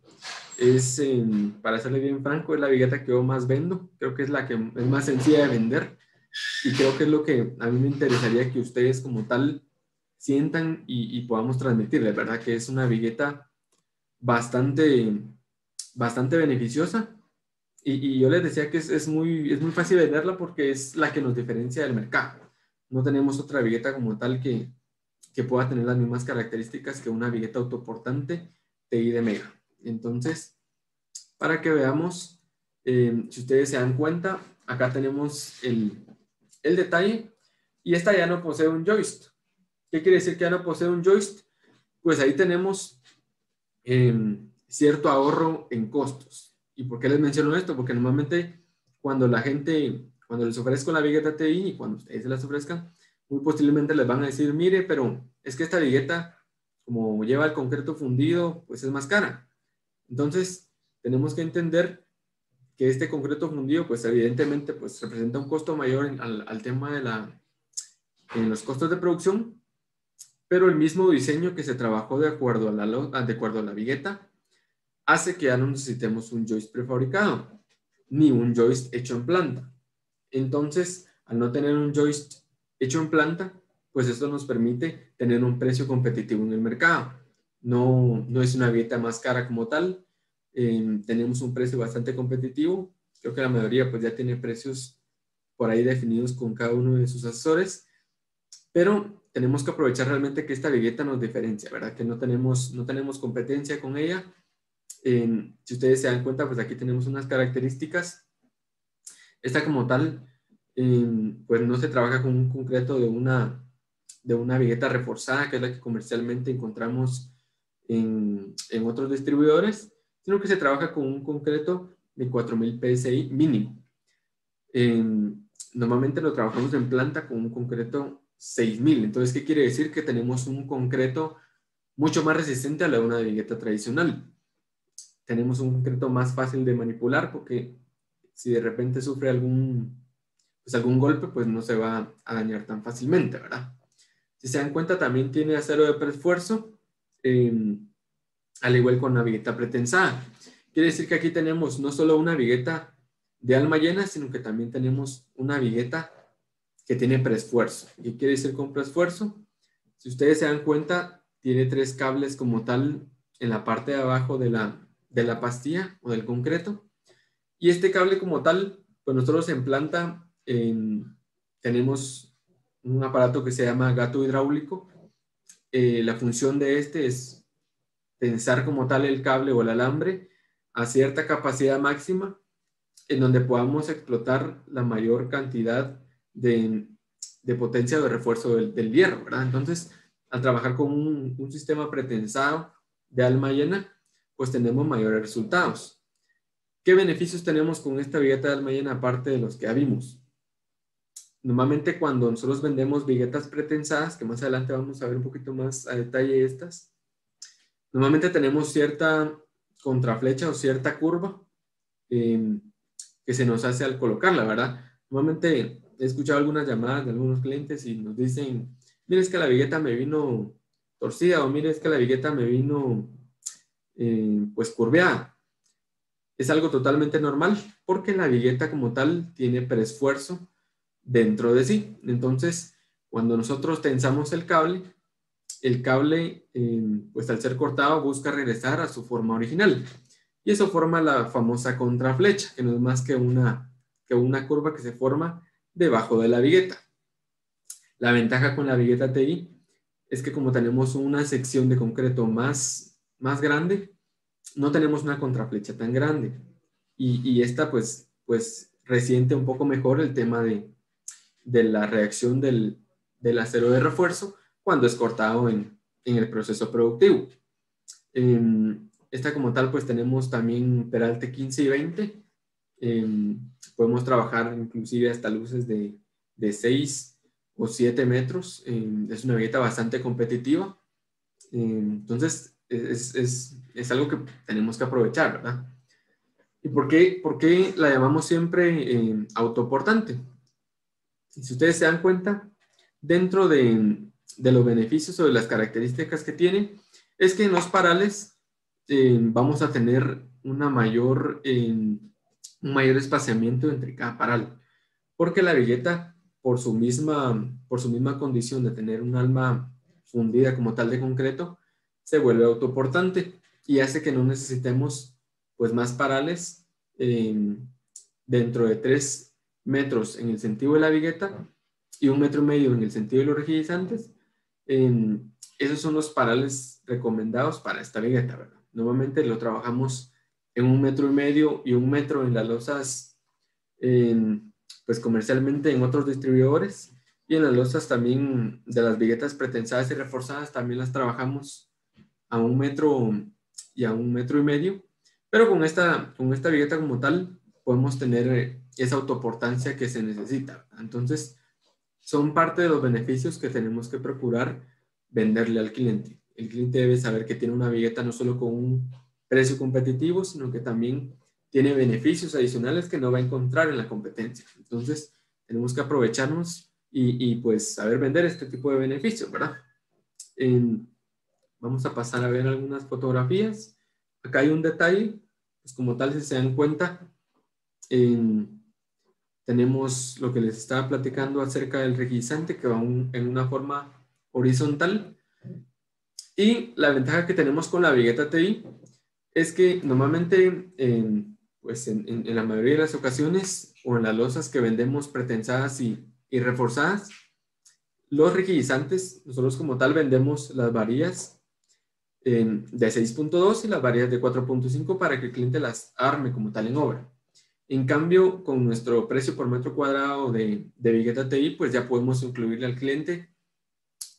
Para serle bien franco, es la vigueta que yo más vendo. Creo que es la que es más sencilla de vender. Y creo que es lo que a mí me interesaría que ustedes como tal sientan y podamos transmitirles, ¿verdad? Que es una vigueta bastante beneficiosa. Y yo les decía que es muy fácil venderla porque es la que nos diferencia del mercado. No tenemos otra vigueta como tal que pueda tener las mismas características que una vigueta autoportante TI de Mega. Entonces, para que veamos, si ustedes se dan cuenta, acá tenemos el detalle y esta ya no posee un joist. ¿Qué quiere decir que ya no posee un joist? Pues ahí tenemos cierto ahorro en costos. ¿Y por qué les menciono esto? Porque normalmente cuando les ofrezco la vigueta TI y cuando ustedes se las ofrezcan, muy posiblemente les van a decir, mire, pero es que esta vigueta, como lleva el concreto fundido, pues es más cara. Entonces, tenemos que entender que este concreto fundido, pues evidentemente, pues representa un costo mayor al tema en los costos de producción, pero el mismo diseño que se trabajó de acuerdo a la vigueta hace que ya no necesitemos un joist prefabricado, ni un joist hecho en planta. Entonces, al no tener un joist hecho en planta, pues esto nos permite tener un precio competitivo en el mercado. No es una vigueta más cara como tal. Tenemos un precio bastante competitivo. Creo que la mayoría pues ya tiene precios por ahí definidos con cada uno de sus asesores. Pero tenemos que aprovechar realmente que esta vigueta nos diferencia, ¿verdad? Que no tenemos competencia con ella. Si ustedes se dan cuenta, pues aquí tenemos unas características. Esta como tal, pues no se trabaja con un concreto de una vigueta reforzada, que es la que comercialmente encontramos en otros distribuidores, sino que se trabaja con un concreto de 4000 PSI mínimo. Normalmente lo trabajamos en planta con un concreto 6000. Entonces, ¿qué quiere decir? Que tenemos un concreto mucho más resistente a la de una vigueta tradicional. Tenemos un concreto más fácil de manipular porque si de repente sufre algún golpe, pues no se va a dañar tan fácilmente, ¿verdad? Si se dan cuenta, también tiene acero de preesfuerzo, al igual con la vigueta pretensada. Quiere decir que aquí tenemos no solo una vigueta de alma llena, sino que también tenemos una vigueta que tiene preesfuerzo. ¿Qué quiere decir con preesfuerzo? Si ustedes se dan cuenta, tiene 3 cables como tal en la parte de abajo de la pastilla o del concreto. Y este cable como tal, pues nosotros en planta tenemos un aparato que se llama gato hidráulico. La función de este es tensar como tal el cable o el alambre a cierta capacidad máxima en donde podamos explotar la mayor cantidad de potencia de refuerzo del hierro, ¿verdad? Entonces, al trabajar con un sistema pretensado de alma llena, pues tenemos mayores resultados. ¿Qué beneficios tenemos con esta vigueta de alma llena aparte de los que ya vimos? Normalmente cuando nosotros vendemos viguetas pretensadas, que más adelante vamos a ver un poquito más a detalle estas, normalmente tenemos cierta contraflecha o cierta curva que se nos hace al colocarla, ¿verdad? Normalmente he escuchado algunas llamadas de algunos clientes y nos dicen, mire, es que la vigueta me vino torcida, o mire, es que la vigueta me vino pues curveada. Es algo totalmente normal porque la vigueta como tal tiene preesfuerzo dentro de sí. Entonces, cuando nosotros tensamos el cable, pues al ser cortado busca regresar a su forma original. Y eso forma la famosa contraflecha, que no es más que una curva que se forma debajo de la vigueta. La ventaja con la vigueta TI es que como tenemos una sección de concreto más grande, no tenemos una contraflecha tan grande. Y esta pues resiente un poco mejor el tema de la reacción del acero de refuerzo cuando es cortado en el proceso productivo. Esta como tal pues tenemos también peralte 15 y 20. Podemos trabajar inclusive hasta luces de 6 o 7 metros. Es una vigueta bastante competitiva. Entonces es algo que tenemos que aprovechar, ¿verdad? ¿Y por qué la llamamos siempre autoportante? Si ustedes se dan cuenta, dentro de los beneficios o de las características que tiene, es que en los parales vamos a tener un mayor espaciamiento entre cada paral, porque la vigueta, por su misma condición de tener un alma fundida como tal de concreto, se vuelve autoportante y hace que no necesitemos pues más parales dentro de 3 metros en el sentido de la vigueta y 1,5 metros en el sentido de los rigidizantes. Esos son los parales recomendados para esta vigueta, ¿verdad? Normalmente lo trabajamos en 1,5 metros y 1 metro en las losas pues comercialmente en otros distribuidores, y en las losas también de las viguetas pretensadas y reforzadas también las trabajamos a 1 metro y a 1,5 metros, pero con esta vigueta como tal podemos tener esa autoportancia que se necesita. Entonces, son parte de los beneficios que tenemos que procurar venderle al cliente. El cliente debe saber que tiene una vigueta no solo con un precio competitivo, sino que también tiene beneficios adicionales que no va a encontrar en la competencia. Entonces, tenemos que aprovecharnos y pues saber vender este tipo de beneficios, ¿verdad? Vamos a pasar a ver algunas fotografías. Acá hay un detalle, pues como tal, si se dan cuenta, tenemos lo que les estaba platicando acerca del rigidizante que va en una forma horizontal. Y la ventaja que tenemos con la vigueta TI es que normalmente, pues en la mayoría de las ocasiones, o en las losas que vendemos pretensadas y reforzadas, los rigidizantes, nosotros como tal vendemos las varillas de 6.2 y las varillas de 4.5 para que el cliente las arme como tal en obra. En cambio, con nuestro precio por metro cuadrado de vigueta TI, pues ya podemos incluirle al cliente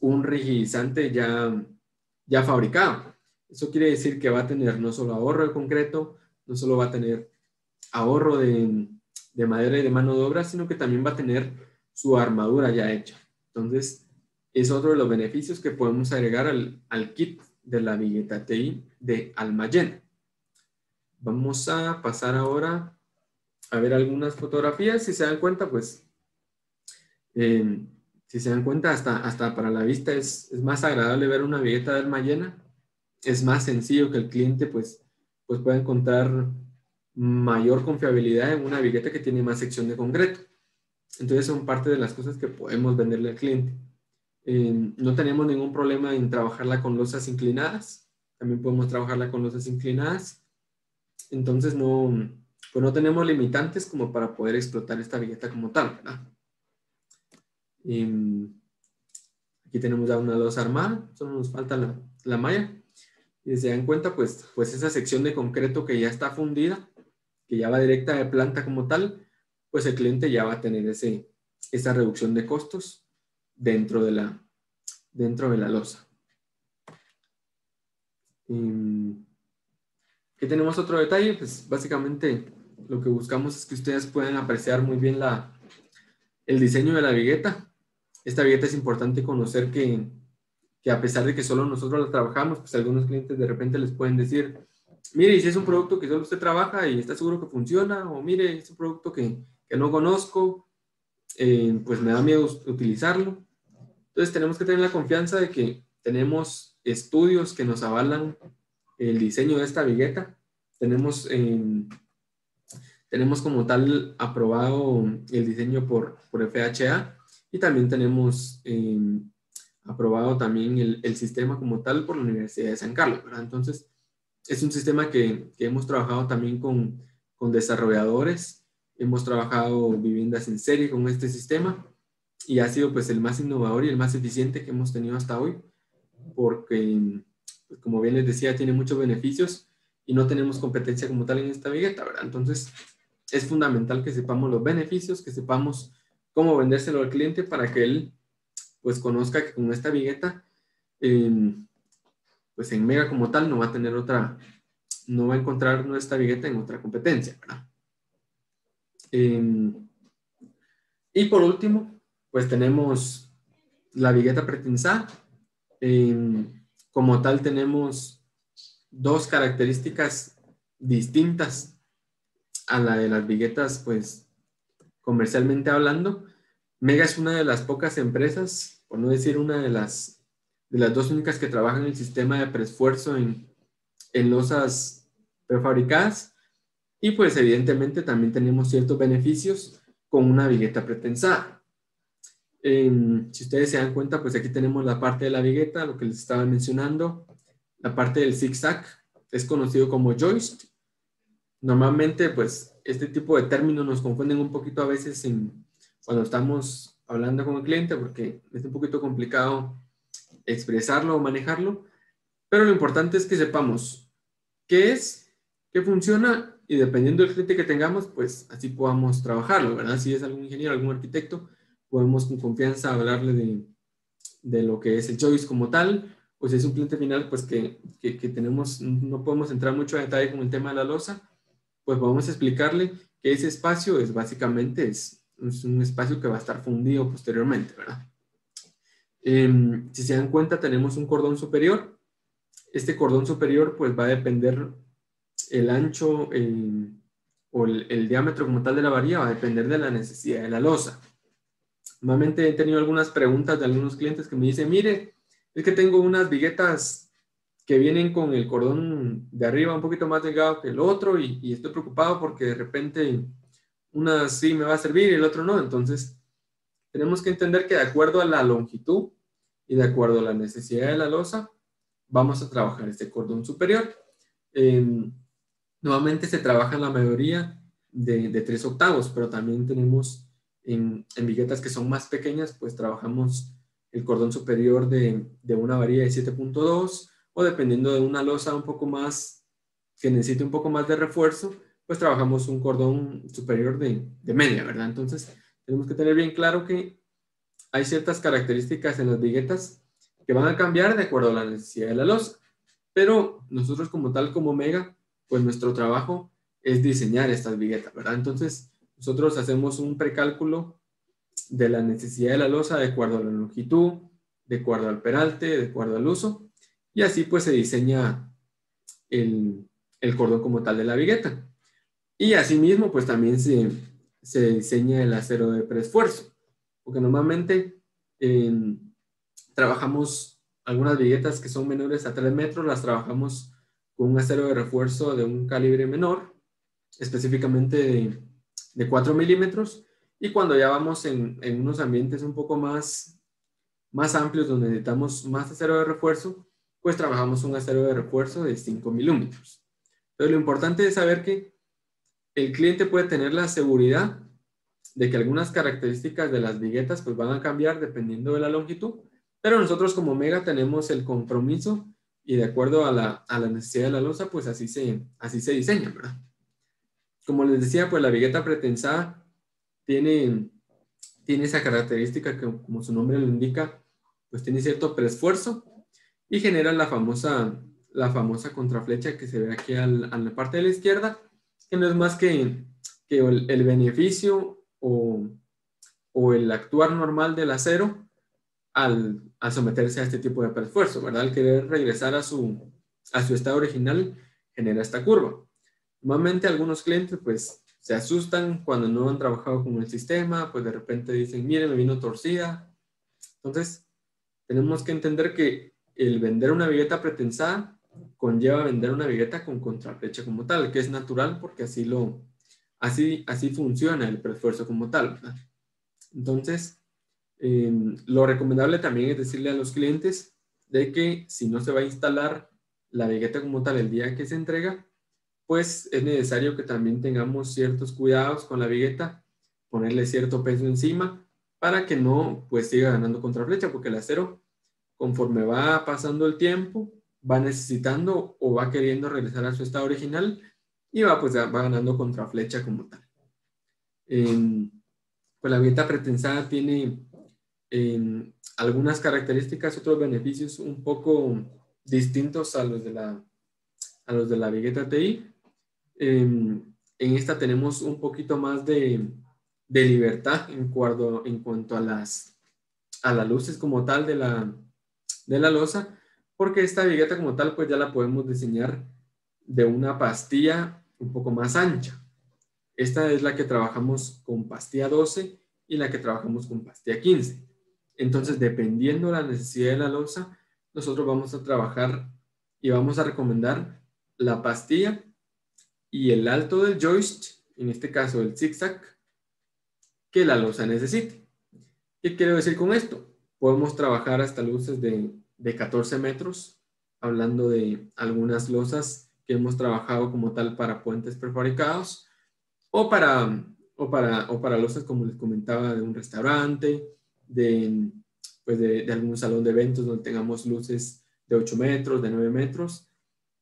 un rigidizante ya fabricado. Eso quiere decir que va a tener no solo ahorro de concreto, no solo va a tener ahorro de madera y de mano de obra, sino que también va a tener su armadura ya hecha. Entonces, es otro de los beneficios que podemos agregar al kit de la vigueta TI de alma llena. Vamos a pasar ahora a ver algunas fotografías. Si se dan cuenta, pues, si se dan cuenta, hasta para la vista es más agradable ver una vigueta de alma llena. Es más sencillo que el cliente pues pueda encontrar mayor confiabilidad en una vigueta que tiene más sección de concreto. Entonces son parte de las cosas que podemos venderle al cliente. No tenemos ningún problema en trabajarla con losas inclinadas. También podemos trabajarla con losas inclinadas. Entonces no tenemos limitantes como para poder explotar esta vigueta como tal, ¿verdad? Aquí tenemos ya una losa armada, solo nos falta la malla. Y si se dan cuenta, pues esa sección de concreto que ya está fundida, que ya va directa de planta como tal, pues el cliente ya va a tener esa reducción de costos dentro de la losa. ¿Qué tenemos otro detalle? Pues básicamente lo que buscamos es que ustedes puedan apreciar muy bien el diseño de la vigueta. Esta vigueta es importante conocer que a pesar de que solo nosotros la trabajamos, pues algunos clientes de repente les pueden decir, mire, si es un producto que solo usted trabaja y está seguro que funciona, o mire, es un producto que no conozco, pues me da miedo utilizarlo. Entonces tenemos que tener la confianza de que tenemos estudios que nos avalan el diseño de esta vigueta. Tenemos como tal aprobado el diseño por FHA, y también tenemos aprobado también el sistema como tal por la Universidad de San Carlos, ¿verdad? Entonces, es un sistema que hemos trabajado también con desarrolladores, hemos trabajado viviendas en serie con este sistema, y ha sido pues el más innovador y el más eficiente que hemos tenido hasta hoy, porque, pues, como bien les decía, tiene muchos beneficios y no tenemos competencia como tal en esta vigueta, ¿verdad? Entonces, es fundamental que sepamos los beneficios, que sepamos cómo vendérselo al cliente para que él pues conozca que con esta vigueta, pues en Mega como tal no va a tener no va a encontrar esta vigueta en otra competencia, ¿verdad? Y por último, pues tenemos la vigueta pretensada. Como tal tenemos dos características distintas a la de las viguetas, pues comercialmente hablando. Mega es una de las pocas empresas, por no decir una de las dos únicas que trabajan el sistema de preesfuerzo en losas prefabricadas, y pues evidentemente también tenemos ciertos beneficios con una vigueta pretensada. Si ustedes se dan cuenta, pues aquí tenemos la parte de la vigueta, lo que les estaba mencionando, la parte del zigzag, es conocido como joist. Normalmente pues este tipo de términos nos confunden un poquito a veces cuando estamos hablando con el cliente, porque es un poquito complicado expresarlo o manejarlo, pero lo importante es que sepamos qué es, qué funciona, y dependiendo del cliente que tengamos, pues así podamos trabajarlo, ¿verdad? Si es algún ingeniero, algún arquitecto, podemos con confianza hablarle de lo que es el joist como tal, o si es un cliente final, pues que tenemos, no podemos entrar mucho en detalle con el tema de la losa, pues podemos explicarle que ese espacio es básicamente es un espacio que va a estar fundido posteriormente, ¿verdad? Si se dan cuenta, tenemos un cordón superior. Este cordón superior pues va a depender el ancho o el diámetro como tal de la varilla, va a depender de la necesidad de la losa. Normalmente he tenido algunas preguntas de algunos clientes que me dicen, mire, es que tengo unas viguetas que vienen con el cordón de arriba un poquito más delgado que el otro, y estoy preocupado porque de repente una sí me va a servir y el otro no. Entonces tenemos que entender que de acuerdo a la longitud y de acuerdo a la necesidad de la losa, vamos a trabajar este cordón superior. Nuevamente se trabaja en la mayoría de 3/8, pero también tenemos en viguetas que son más pequeñas, pues trabajamos el cordón superior de una varilla de 7.2, o dependiendo de una losa un poco más, que necesite un poco más de refuerzo, pues trabajamos un cordón superior de media, ¿verdad? Entonces tenemos que tener bien claro que hay ciertas características en las viguetas que van a cambiar de acuerdo a la necesidad de la losa, pero nosotros como tal, como Mega, pues nuestro trabajo es diseñar estas viguetas, ¿verdad? Entonces nosotros hacemos un precálculo de la necesidad de la losa de acuerdo a la longitud, de acuerdo al peralte, de acuerdo al uso, y así pues se diseña el cordón como tal de la vigueta. Y asimismo pues también se diseña el acero de preesfuerzo, porque normalmente trabajamos algunas viguetas que son menores a 3 metros, las trabajamos con un acero de refuerzo de un calibre menor, específicamente de 4 milímetros, y cuando ya vamos en unos ambientes un poco más amplios donde necesitamos más acero de refuerzo, pues trabajamos un acero de refuerzo de 5 milímetros. Entonces lo importante es saber que el cliente puede tener la seguridad de que algunas características de las viguetas pues van a cambiar dependiendo de la longitud, pero nosotros como Mega tenemos el compromiso y de acuerdo a la necesidad de la losa, pues así se diseña, ¿verdad? Como les decía, pues la vigueta pretensada tiene esa característica que, como su nombre lo indica, pues tiene cierto preesfuerzo y genera la famosa contraflecha que se ve aquí a la parte de la izquierda, que no es más que el beneficio o el actuar normal del acero al someterse a este tipo de preesfuerzo, ¿verdad? Al querer regresar a su estado original, genera esta curva. Normalmente algunos clientes pues se asustan cuando no han trabajado con el sistema, pues de repente dicen, mire, me vino torcida. Entonces, tenemos que entender que el vender una vigueta pretensada conlleva vender una vigueta con contraflecha como tal, que es natural porque así funciona el preesfuerzo como tal, ¿verdad? Entonces, lo recomendable también es decirle a los clientes de que si no se va a instalar la vigueta como tal el día que se entrega, pues es necesario que también tengamos ciertos cuidados con la vigueta, ponerle cierto peso encima para que no pues siga ganando contraflecha, porque el acero conforme va pasando el tiempo va necesitando o va queriendo regresar a su estado original y va ganando contraflecha como tal. Pues la vigueta pretensada tiene algunas características, otros beneficios un poco distintos a los de la vigueta TI. En esta tenemos un poquito más de libertad en cuanto a las luces como tal de la losa, porque esta vigueta como tal pues ya la podemos diseñar de una pastilla un poco más ancha. Esta es la que trabajamos con pastilla 12 y la que trabajamos con pastilla 15. Entonces, dependiendo de la necesidad de la losa, nosotros vamos a trabajar y vamos a recomendar la pastilla y el alto del joist, en este caso el zigzag, que la losa necesite. ¿Qué quiero decir con esto? Podemos trabajar hasta luces de 14 metros, hablando de algunas losas que hemos trabajado como tal para puentes prefabricados, o para losas, como les comentaba, de un restaurante, de algún salón de eventos donde tengamos luces de 8 metros, de 9 metros,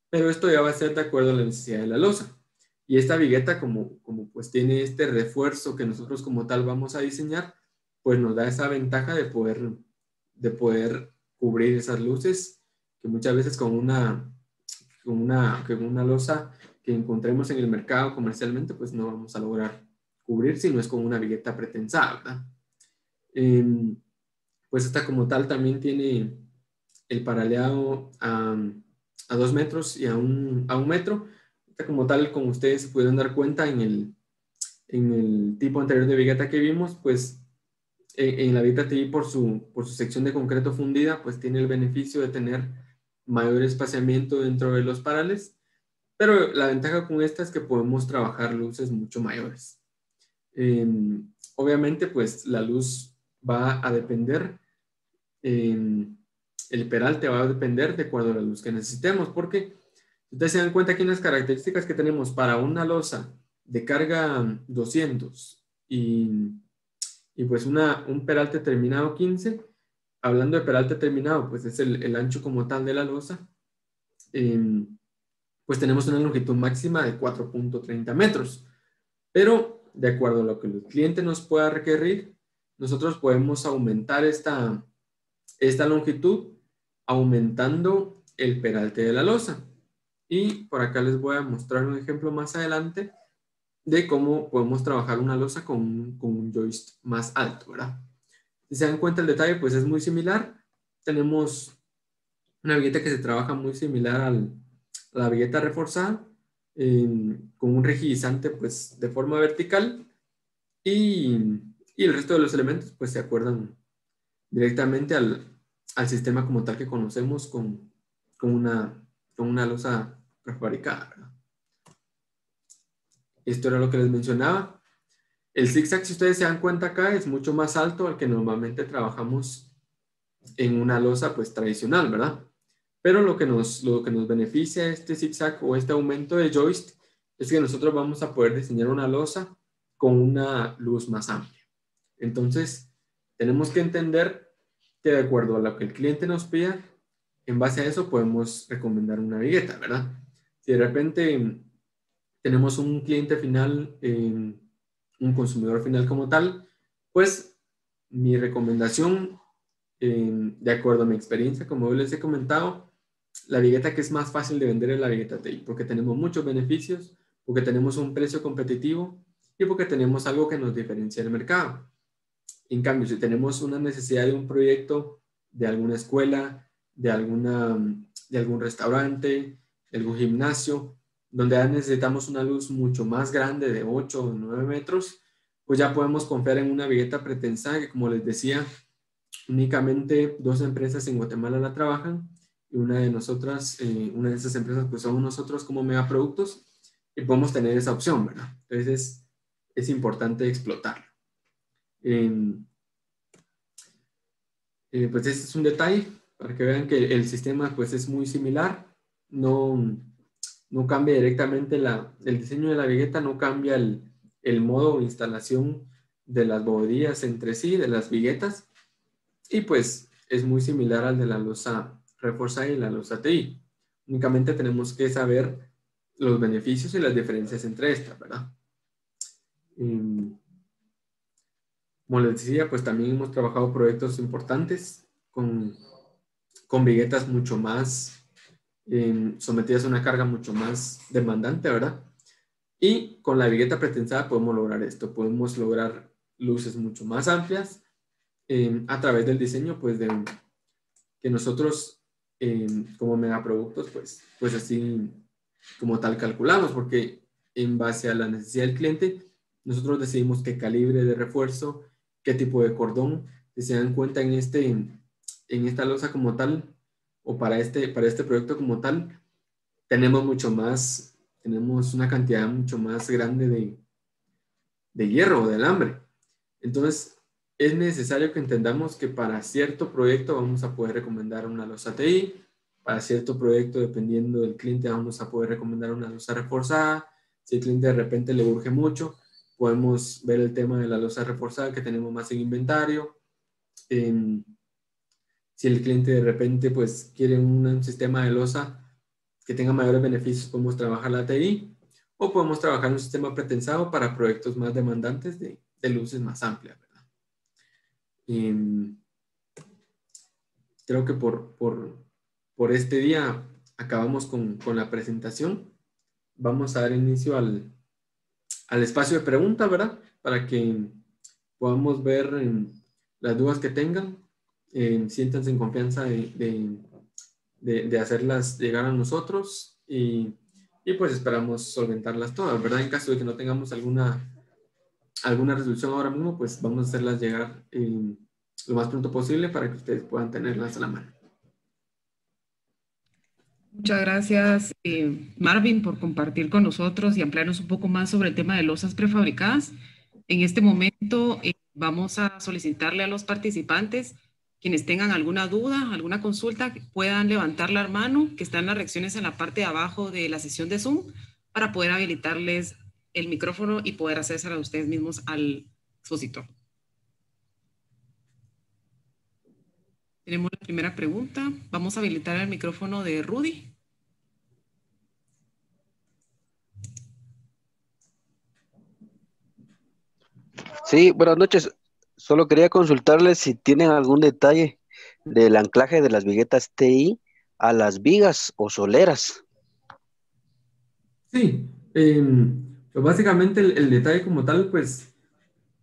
pero esto ya va a ser de acuerdo a la necesidad de la losa. Y esta vigueta, como pues tiene este refuerzo que nosotros como tal vamos a diseñar, pues nos da esa ventaja de poder cubrir esas luces que muchas veces con una losa que encontremos en el mercado comercialmente, pues no vamos a lograr cubrir si no es con una vigueta pretensada, ¿verdad? Pues esta como tal también tiene el paraleado a 2 metros y a un metro. Esta como tal, como ustedes se pudieron dar cuenta en el tipo anterior de vigueta que vimos, pues en la vigueta TI por su sección de concreto fundida, pues tiene el beneficio de tener mayor espaciamiento dentro de los parales, pero la ventaja con esta es que podemos trabajar luces mucho mayores. Obviamente, pues la luz va a depender, el peralte va a depender de acuerdo a la luz que necesitemos, porque si ustedes se dan cuenta aquí en las características que tenemos para una losa de carga 200 y pues un peralte terminado 15, hablando de peralte terminado, pues es el ancho como tal de la losa, pues tenemos una longitud máxima de 4.30 metros. Pero de acuerdo a lo que el cliente nos pueda requerir, nosotros podemos aumentar esta longitud aumentando el peralte de la losa. Y por acá les voy a mostrar un ejemplo más adelante de cómo podemos trabajar una losa con un joist más alto, ¿verdad? Si se dan cuenta el detalle, pues es muy similar. Tenemos una vigueta que se trabaja muy similar a la vigueta reforzada, con un rigidizante pues de forma vertical, y el resto de los elementos pues se acuerdan directamente al sistema como tal que conocemos con una losa prefabricada, ¿verdad? Esto era lo que les mencionaba. El zigzag, si ustedes se dan cuenta acá, es mucho más alto al que normalmente trabajamos en una losa pues tradicional, ¿verdad? Pero lo que nos beneficia este zigzag o este aumento de joist es que nosotros vamos a poder diseñar una losa con una luz más amplia. Entonces, tenemos que entender que de acuerdo a lo que el cliente nos pida, en base a eso podemos recomendar una vigueta, ¿verdad? Si de repente tenemos un cliente final, un consumidor final como tal, pues mi recomendación, de acuerdo a mi experiencia, como yo les he comentado, la vigueta que es más fácil de vender es la vigueta TI, porque tenemos muchos beneficios, porque tenemos un precio competitivo y porque tenemos algo que nos diferencia del mercado. En cambio, si tenemos una necesidad de un proyecto de alguna escuela, de algún restaurante, de algún gimnasio, donde ya necesitamos una luz mucho más grande de 8 o 9 metros, pues ya podemos confiar en una vigueta pretensada que, como les decía, únicamente 2 empresas en Guatemala la trabajan y una de esas empresas pues somos nosotros como Megaproductos y podemos tener esa opción, ¿verdad? Entonces es importante explotarlo. Pues este es un detalle para que vean que el sistema pues es muy similar, no cambia directamente el diseño de la vigueta, no cambia el modo de instalación de las boberías entre sí, de las viguetas, y pues es muy similar al de la losa reforzada y la losa TI. Únicamente tenemos que saber los beneficios y las diferencias entre estas, ¿verdad? Como les decía, pues también hemos trabajado proyectos importantes con viguetas mucho más sometidas a una carga mucho más demandante, ¿verdad? Y con la vigueta pretensada podemos lograr esto, podemos lograr luces mucho más amplias a través del diseño, pues que nosotros como megaproductos, pues así como tal calculamos, porque en base a la necesidad del cliente, nosotros decidimos qué calibre de refuerzo, qué tipo de cordón. Si se dan cuenta en esta losa como tal, o para este proyecto como tal, tenemos una cantidad mucho más grande de hierro o de alambre. Entonces, es necesario que entendamos que para cierto proyecto vamos a poder recomendar una losa TI, para cierto proyecto, dependiendo del cliente, vamos a poder recomendar una losa reforzada. Si el cliente de repente le urge mucho, podemos ver el tema de la losa reforzada que tenemos más en inventario. Si el cliente de repente pues quiere un sistema de losa que tenga mayores beneficios, podemos trabajar la TI o podemos trabajar un sistema pretensado para proyectos más demandantes de luces más amplias, ¿verdad? Creo que por este día acabamos con la presentación. Vamos a dar inicio al espacio de preguntas, ¿verdad? Para que podamos ver las dudas que tengan. Siéntanse en confianza de hacerlas llegar a nosotros y pues esperamos solventarlas todas, ¿verdad? En caso de que no tengamos alguna resolución ahora mismo, pues vamos a hacerlas llegar lo más pronto posible para que ustedes puedan tenerlas a la mano. Muchas gracias, Marvin, por compartir con nosotros y ampliarnos un poco más sobre el tema de losas prefabricadas. En este momento vamos a solicitarle a los participantes, quienes tengan alguna duda, alguna consulta, que puedan levantar la mano, que están las reacciones en la parte de abajo de la sesión de Zoom, para poder habilitarles el micrófono y poder hacérselo a ustedes mismos al expositor. Tenemos la primera pregunta. Vamos a habilitar el micrófono de Rudy. Sí, buenas noches. Solo quería consultarles si tienen algún detalle del anclaje de las viguetas TI a las vigas o soleras. Sí, pues básicamente el detalle como tal, pues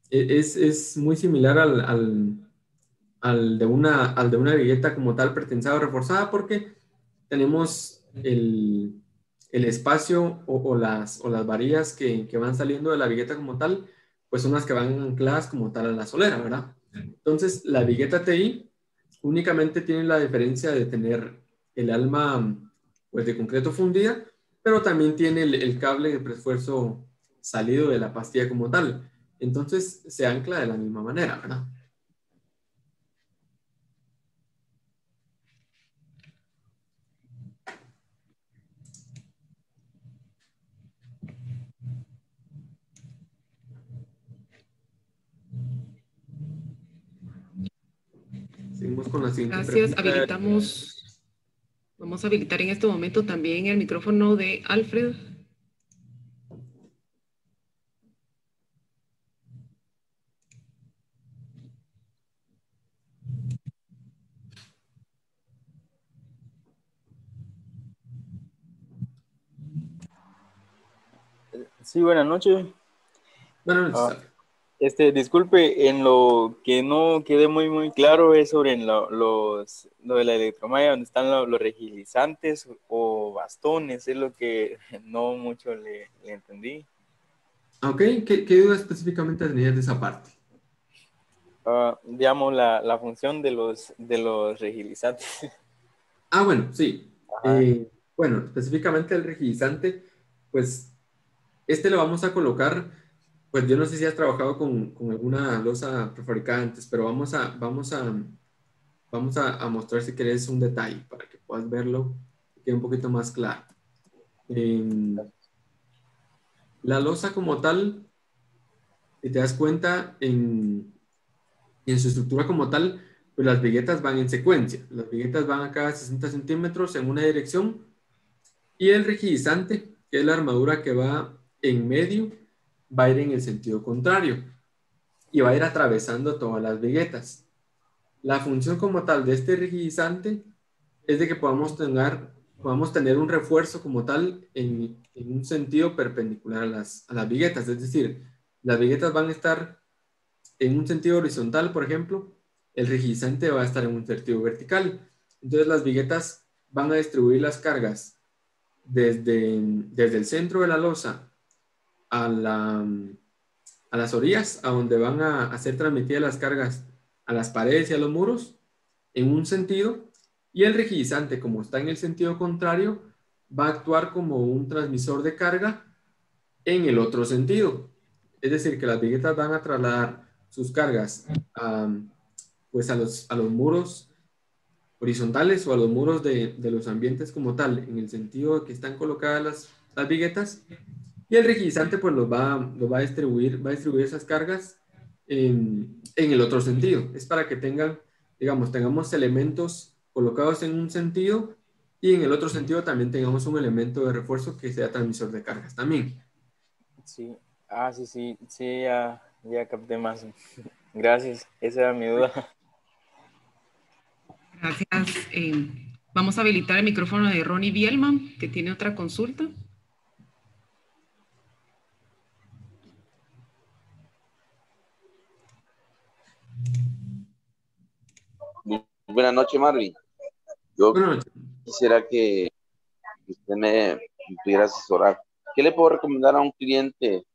es muy similar al de una vigueta como tal pretensada o reforzada, porque tenemos el espacio o las varillas que van saliendo de la vigueta como tal, pues son las que van ancladas como tal a la solera, ¿verdad? Entonces, la vigueta TI únicamente tiene la diferencia de tener el alma pues, de concreto fundida, pero también tiene el cable de refuerzo salido de la pastilla como tal. Entonces, se ancla de la misma manera, ¿verdad? Seguimos con la siguiente Gracias. pregunta. Habilitamos Vamos a habilitar en este momento también el micrófono de Alfred. Sí, buenas noches. Buenas noches. Disculpe, en lo que no quedé muy claro es sobre lo de la electromalla, donde están los regilizantes o bastones, es lo que no mucho le entendí. Ok, ¿qué duda específicamente tenías de esa parte? Digamos, la función de los regilizantes. Ah, bueno, sí. Bueno, específicamente el regilizante, pues lo vamos a colocar, pues yo no sé si has trabajado con alguna losa prefabricada antes, pero vamos a mostrar si querés un detalle para que puedas verlo y quede un poquito más claro. La losa como tal, si te das cuenta, en su estructura como tal, pues las viguetas van en secuencia. Las viguetas van a cada 60 centímetros en una dirección y el rigidizante, que es la armadura que va en medio, va a ir en el sentido contrario y va a ir atravesando todas las viguetas. La función como tal de este rigidizante es de que podamos tener un refuerzo como tal en un sentido perpendicular a las viguetas. Es decir, las viguetas van a estar en un sentido horizontal, por ejemplo, el rigidizante va a estar en un sentido vertical. Entonces las viguetas van a distribuir las cargas desde el centro de la losa a las orillas, a donde van a ser transmitidas las cargas a las paredes y a los muros, en un sentido, y el rigidizante, como está en el sentido contrario, va a actuar como un transmisor de carga en el otro sentido. Es decir, que las viguetas van a trasladar sus cargas pues a los muros horizontales o a los muros de los ambientes como tal, en el sentido que están colocadas las viguetas, y el rigidizante pues los va a distribuir esas cargas en el otro sentido. Es para que tengamos elementos colocados en un sentido y en el otro sentido también tengamos un elemento de refuerzo que sea transmisor de cargas también. Sí, sí, ya capté más. Gracias, esa era mi duda. Gracias. Vamos a habilitar el micrófono de Ronnie Bielman, que tiene otra consulta. Buenas noches, Marvin. Yo quisiera que usted me pudiera asesorar. ¿Qué le puedo recomendar a un cliente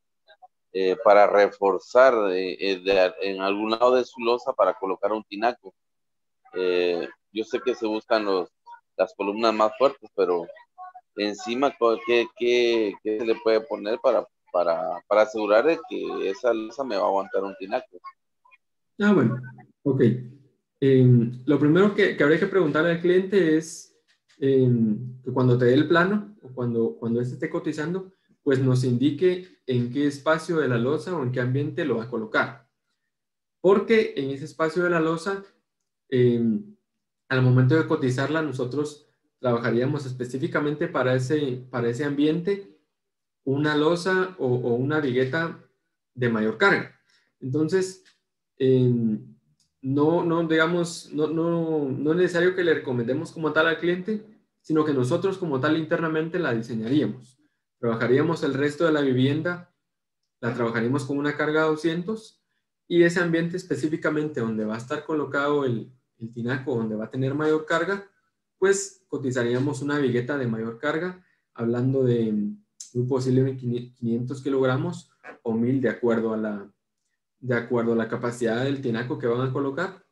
para reforzar en algún lado de su losa para colocar un tinaco? Yo sé que se buscan las columnas más fuertes, pero encima, ¿qué se le puede poner para asegurar de que esa losa me va a aguantar un tinaco? Ah, bueno, ok. Lo primero que habría que preguntarle al cliente es que cuando te dé el plano o cuando éste esté cotizando, pues nos indique en qué espacio de la losa o en qué ambiente lo va a colocar. Porque en ese espacio de la losa, al momento de cotizarla, nosotros trabajaríamos específicamente para ese ambiente una losa o una vigueta de mayor carga. Entonces, no es necesario que le recomendemos como tal al cliente, sino que nosotros como tal internamente la diseñaríamos. Trabajaríamos el resto de la vivienda, la trabajaríamos con una carga de 200 y ese ambiente específicamente donde va a estar colocado el tinaco, donde va a tener mayor carga, pues cotizaríamos una vigueta de mayor carga, hablando de un posible 500 kilogramos o 1000 de acuerdo a la capacidad del tinaco que van a colocar.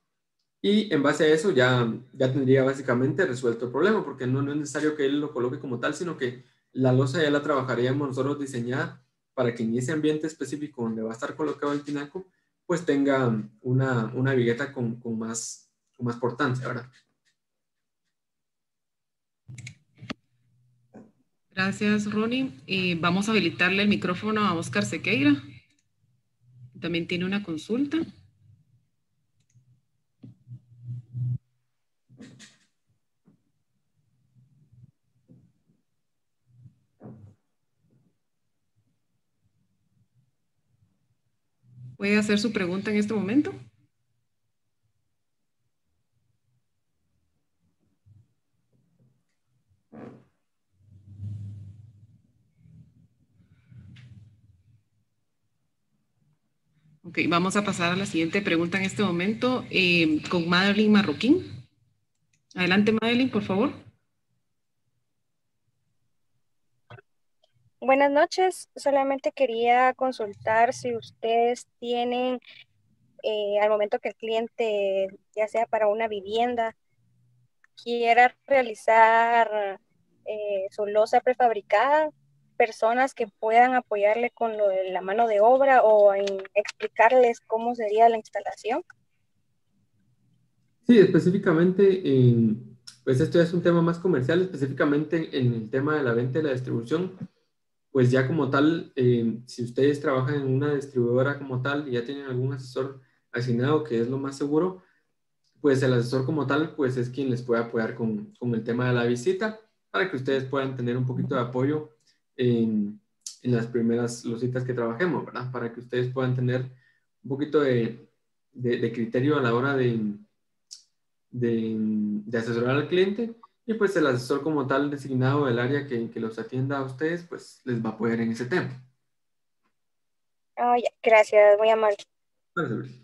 Y en base a eso ya tendría básicamente resuelto el problema, porque no es necesario que él lo coloque como tal, sino que la losa ya la trabajaríamos nosotros diseñada para que en ese ambiente específico donde va a estar colocado el tinaco, pues tenga una vigueta con más portancia, ¿verdad? Gracias, Ronnie. Vamos a habilitarle el micrófono a Oscar Sequeira. También tiene una consulta. ¿Puede hacer su pregunta en este momento? Ok, vamos a pasar a la siguiente pregunta en este momento con Madeline Marroquín. Adelante, Madeline, por favor. Buenas noches, solamente quería consultar si ustedes tienen, al momento que el cliente, ya sea para una vivienda, quiera realizar su losa prefabricada, personas que puedan apoyarle con lo de la mano de obra o en explicarles cómo sería la instalación. Sí, específicamente, pues esto ya es un tema más comercial, específicamente en el tema de la venta y la distribución. Pues ya como tal, si ustedes trabajan en una distribuidora como tal y ya tienen algún asesor asignado, que es lo más seguro, pues el asesor como tal, pues es quien les puede apoyar con el tema de la visita para que ustedes puedan tener un poquito de apoyo en las primeras lositas que trabajemos, ¿verdad? Para que ustedes puedan tener un poquito de criterio a la hora de asesorar al cliente. Y pues el asesor como tal designado del área que los atienda a ustedes, pues les va a apoyar en ese tema. Oh, ya, gracias, muy amable. Gracias.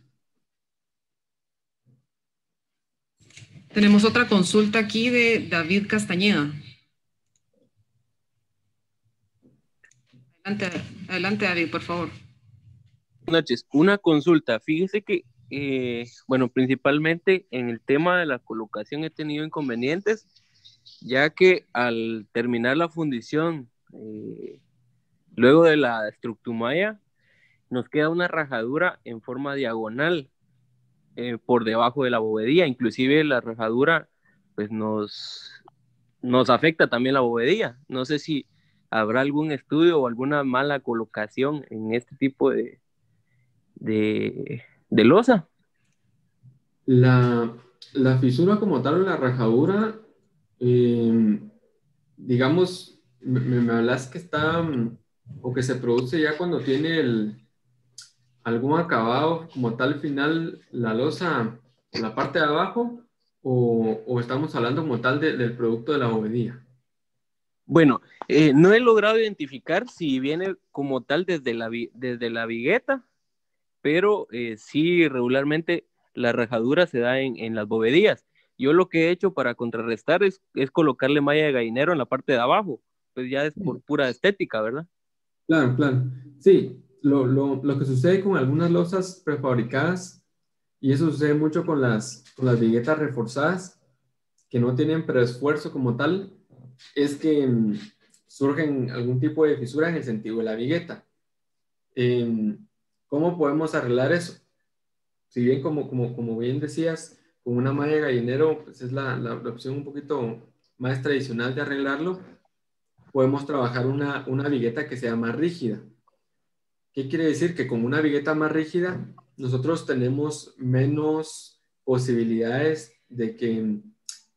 Tenemos otra consulta aquí de David Castañeda. Adelante, David, por favor. Buenas noches. Una consulta. Fíjese que, bueno, principalmente en el tema de la colocación he tenido inconvenientes, ya que al terminar la fundición, luego de la estructumalla, nos queda una rajadura en forma diagonal por debajo de la bovedía. Inclusive la rajadura pues nos afecta también la bovedía. No sé si habrá algún estudio o alguna mala colocación en este tipo de losa. La fisura como tal, la rajadura, digamos, me hablas que está o que se produce ya cuando tiene algún acabado como tal final, la losa, la parte de abajo, o estamos hablando como tal del producto de la bovedía. Bueno, no he logrado identificar si viene como tal desde la vigueta, pero sí regularmente la rajadura se da en las bovedías. Yo lo que he hecho para contrarrestar es colocarle malla de gallinero en la parte de abajo, pues ya es por pura estética, ¿verdad? Claro, claro. Sí, lo que sucede con algunas losas prefabricadas, y eso sucede mucho con las viguetas reforzadas, que no tienen preesfuerzo como tal, es que surgen algún tipo de fisura en el sentido de la vigueta. ¿Cómo podemos arreglar eso? Si bien, como bien decías, con una malla de gallinero, pues es la opción un poquito más tradicional de arreglarlo, podemos trabajar una vigueta que sea más rígida. ¿Qué quiere decir? Que con una vigueta más rígida, nosotros tenemos menos posibilidades de que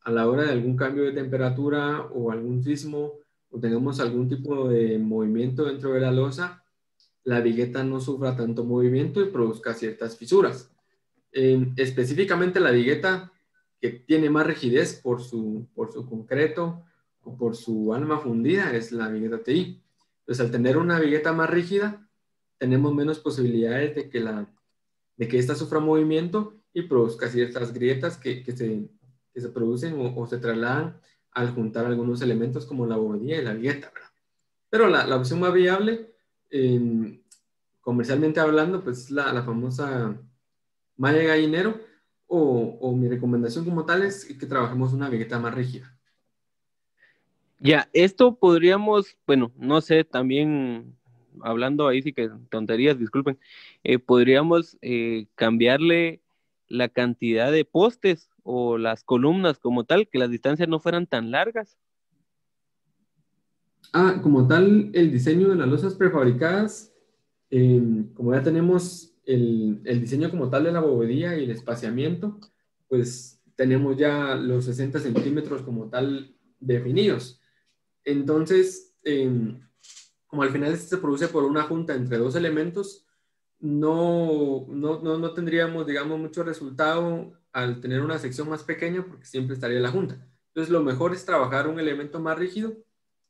a la hora de algún cambio de temperatura o algún sismo o tengamos algún tipo de movimiento dentro de la losa, la vigueta no sufra tanto movimiento y produzca ciertas fisuras. Específicamente la vigueta que tiene más rigidez por su concreto o por su alma fundida es la vigueta TI. Entonces, al tener una vigueta más rígida, tenemos menos posibilidades de que esta sufra movimiento y produzca ciertas grietas que se producen o se trasladan al juntar algunos elementos como la bovedía y la vigueta, ¿verdad? Pero la opción más viable, comercialmente hablando, pues es la famosa malla de gallinero, o mi recomendación como tal es que trabajemos una vigueta más rígida. Ya, esto podríamos, bueno, no sé, también hablando ahí sí que tonterías, disculpen, podríamos cambiarle la cantidad de postes o las columnas como tal, que las distancias no fueran tan largas. Como tal, el diseño de las losas prefabricadas, como ya tenemos el diseño como tal de la bovedía y el espaciamiento, pues tenemos ya los 60 centímetros como tal definidos. Entonces, como al final se produce por una junta entre dos elementos, no tendríamos, digamos, mucho resultado al tener una sección más pequeña porque siempre estaría la junta. Entonces, lo mejor es trabajar un elemento más rígido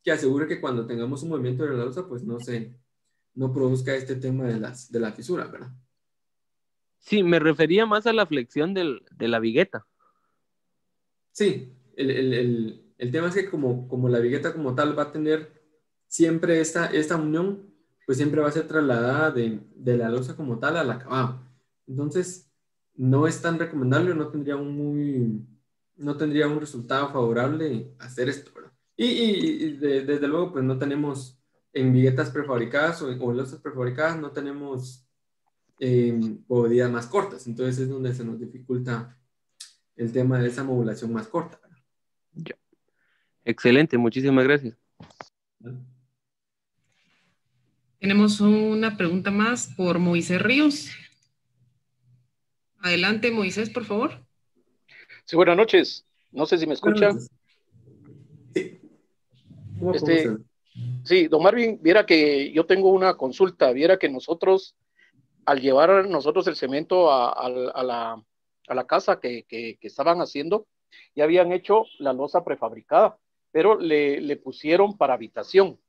que asegure que cuando tengamos un movimiento de la losa, pues no produzca este tema de la fisura, ¿verdad? Sí, me refería más a la flexión de la vigueta. Sí, el tema es que como la vigueta como tal va a tener siempre esta unión, pues siempre va a ser trasladada de la losa como tal al acabado. Entonces, no es tan recomendable, no tendría un resultado favorable hacer esto, ¿verdad? Desde luego, pues no tenemos en viguetas prefabricadas o en losas prefabricadas, no tenemos bovedías más cortas. Entonces es donde se nos dificulta el tema de esa modulación más corta, ¿verdad? Ya. Excelente, muchísimas gracias. ¿Vale? Tenemos una pregunta más por Moisés Ríos. Adelante, Moisés, por favor. Sí, buenas noches. No sé si me escuchan. Sí. Sí, don Marvin, viera que yo tengo una consulta. Viera que nosotros, al llevar nosotros el cemento a la casa que estaban haciendo, ya habían hecho la losa prefabricada, pero le pusieron para habitación.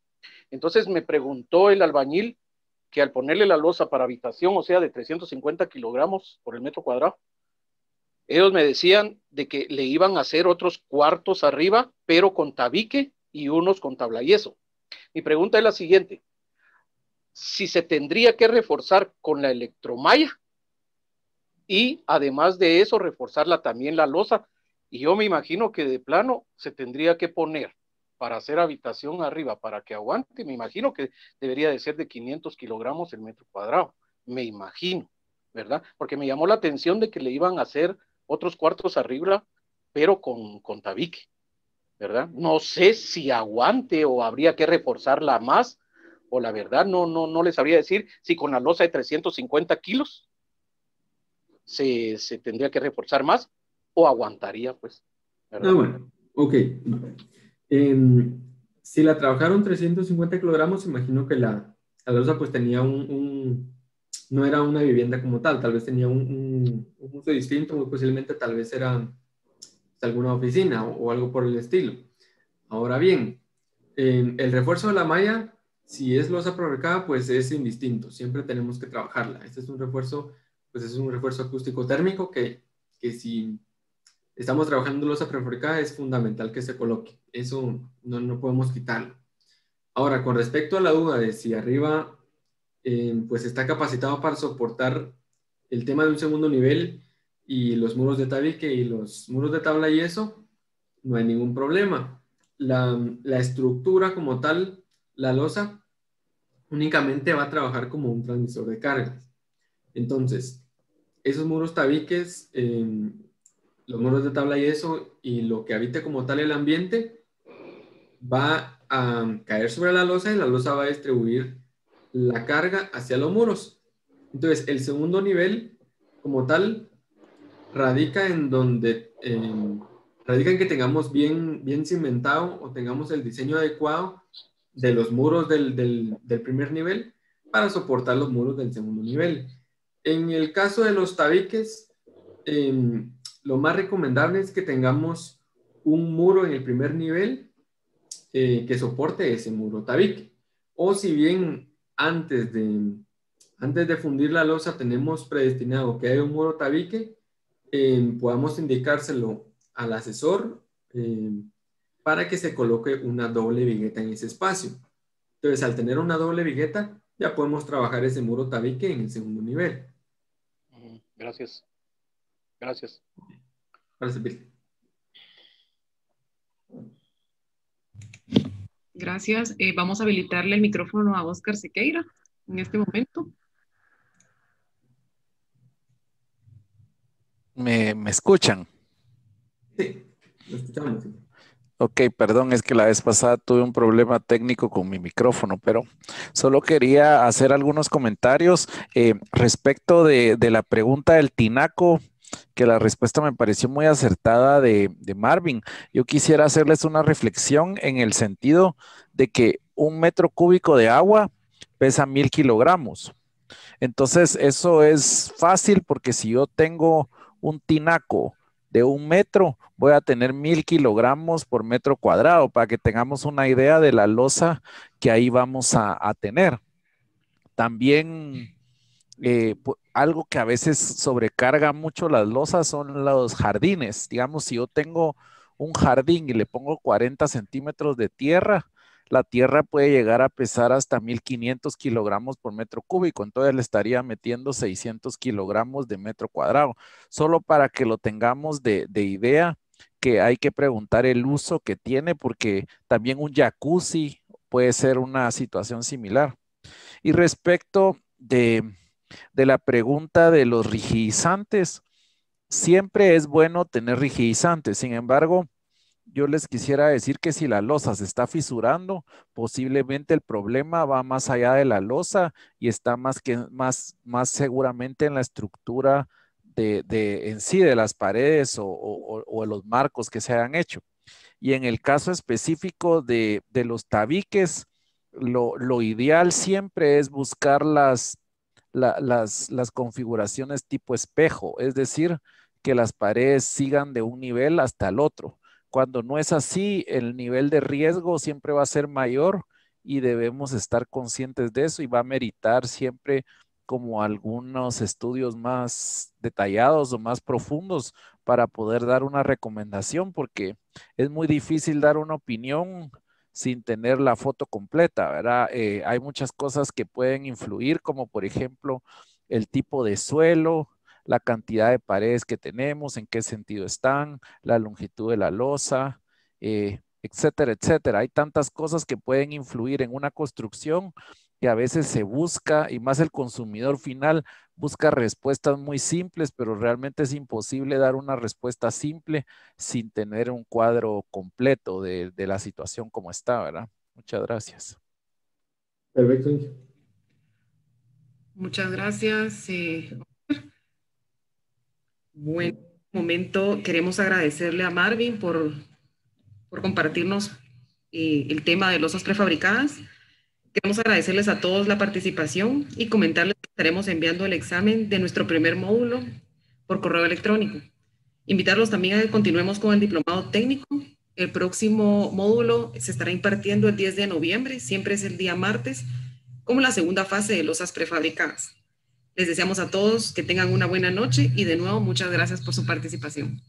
Entonces me preguntó el albañil que al ponerle la losa para habitación, o sea, de 350 kilogramos por el metro cuadrado, ellos me decían de que le iban a hacer otros cuartos arriba, pero con tabique y unos con tablayeso. Mi pregunta es la siguiente: si se tendría que reforzar con la electromalla y además de eso reforzarla también la losa, y yo me imagino que de plano se tendría que poner para hacer habitación arriba para que aguante, me imagino que debería de ser de 500 kilogramos el metro cuadrado, me imagino, ¿verdad? Porque me llamó la atención de que le iban a hacer otros cuartos arriba, pero con tabique, ¿verdad? No sé si aguante o habría que reforzarla más, o la verdad no les sabría decir si con la losa de 350 kilos se tendría que reforzar más o aguantaría, pues, ¿verdad? Bueno, ok. Si la trabajaron 350 kilogramos, imagino que la losa pues tenía no era una vivienda como tal vez tenía un uso distinto, muy posiblemente tal vez era alguna oficina o algo por el estilo. Ahora bien, el refuerzo de la malla, si es losa prefabricada, pues es indistinto, siempre tenemos que trabajarla. Este es un refuerzo, pues es un refuerzo acústico térmico que si estamos trabajando losa prefabricada es fundamental que se coloque. Eso no podemos quitarlo. Ahora, con respecto a la duda de si arriba pues está capacitado para soportar el tema de un segundo nivel y los muros de tabique y los muros de tabla y eso, no hay ningún problema. La estructura como tal, la losa, únicamente va a trabajar como un transmisor de cargas. Entonces, esos muros tabiques, los muros de tabla y eso, y lo que habite como tal el ambiente, va a caer sobre la losa y la losa va a distribuir la carga hacia los muros. Entonces, el segundo nivel, como tal, radica en que tengamos bien cimentado o tengamos el diseño adecuado de los muros del primer nivel para soportar los muros del segundo nivel. En el caso de los tabiques, lo más recomendable es que tengamos un muro en el primer nivel que soporte ese muro tabique. O si bien antes de fundir la losa tenemos predestinado que haya un muro tabique, podamos indicárselo al asesor para que se coloque una doble vigueta en ese espacio. Entonces, al tener una doble vigueta, ya podemos trabajar ese muro tabique en el segundo nivel. Gracias. Gracias. Para servir. Gracias. Vamos a habilitarle el micrófono a Oscar Sequeira en este momento. ¿Me escuchan? Sí, lo escuchamos. Ok, perdón, es que la vez pasada tuve un problema técnico con mi micrófono, pero solo quería hacer algunos comentarios respecto de la pregunta del tinaco, que la respuesta me pareció muy acertada de Marvin. Yo quisiera hacerles una reflexión en el sentido de que un metro cúbico de agua pesa 1000 kilogramos. Entonces, eso es fácil porque si yo tengo un tinaco de 1 metro, voy a tener 1000 kilogramos por metro cuadrado para que tengamos una idea de la losa que ahí vamos a tener. También algo que a veces sobrecarga mucho las losas son los jardines. Digamos, si yo tengo un jardín y le pongo 40 centímetros de tierra, la tierra puede llegar a pesar hasta 1500 kilogramos por metro cúbico, entonces le estaría metiendo 600 kilogramos de metro cuadrado. Solo para que lo tengamos de idea, que hay que preguntar el uso que tiene, porque también un jacuzzi puede ser una situación similar. Y respecto de la pregunta de los rigidizantes, siempre es bueno tener rigidizantes. Sin embargo, yo les quisiera decir que si la losa se está fisurando, posiblemente el problema va más allá de la losa y está más seguramente en la estructura en sí de las paredes o los marcos que se hayan hecho. Y en el caso específico de los tabiques, lo ideal siempre es buscar las configuraciones tipo espejo, es decir, que las paredes sigan de un nivel hasta el otro. Cuando no es así, el nivel de riesgo siempre va a ser mayor y debemos estar conscientes de eso y va a meritar siempre como algunos estudios más detallados o más profundos para poder dar una recomendación, porque es muy difícil dar una opinión sin tener la foto completa, ¿verdad? Hay muchas cosas que pueden influir, como por ejemplo el tipo de suelo, la cantidad de paredes que tenemos, en qué sentido están, la longitud de la losa, etcétera, etcétera. Hay tantas cosas que pueden influir en una construcción que a veces se busca, y más el consumidor final busca respuestas muy simples, pero realmente es imposible dar una respuesta simple sin tener un cuadro completo de la situación como está, ¿verdad? Muchas gracias. Perfecto. Muchas gracias. Bueno, momento queremos agradecerle a Marvin por compartirnos el tema de losas prefabricadas. Queremos agradecerles a todos la participación y comentarles que estaremos enviando el examen de nuestro primer módulo por correo electrónico. Invitarlos también a que continuemos con el diplomado técnico. El próximo módulo se estará impartiendo el 10 de noviembre, siempre es el día martes, como la segunda fase de losas prefabricadas. Les deseamos a todos que tengan una buena noche y de nuevo muchas gracias por su participación.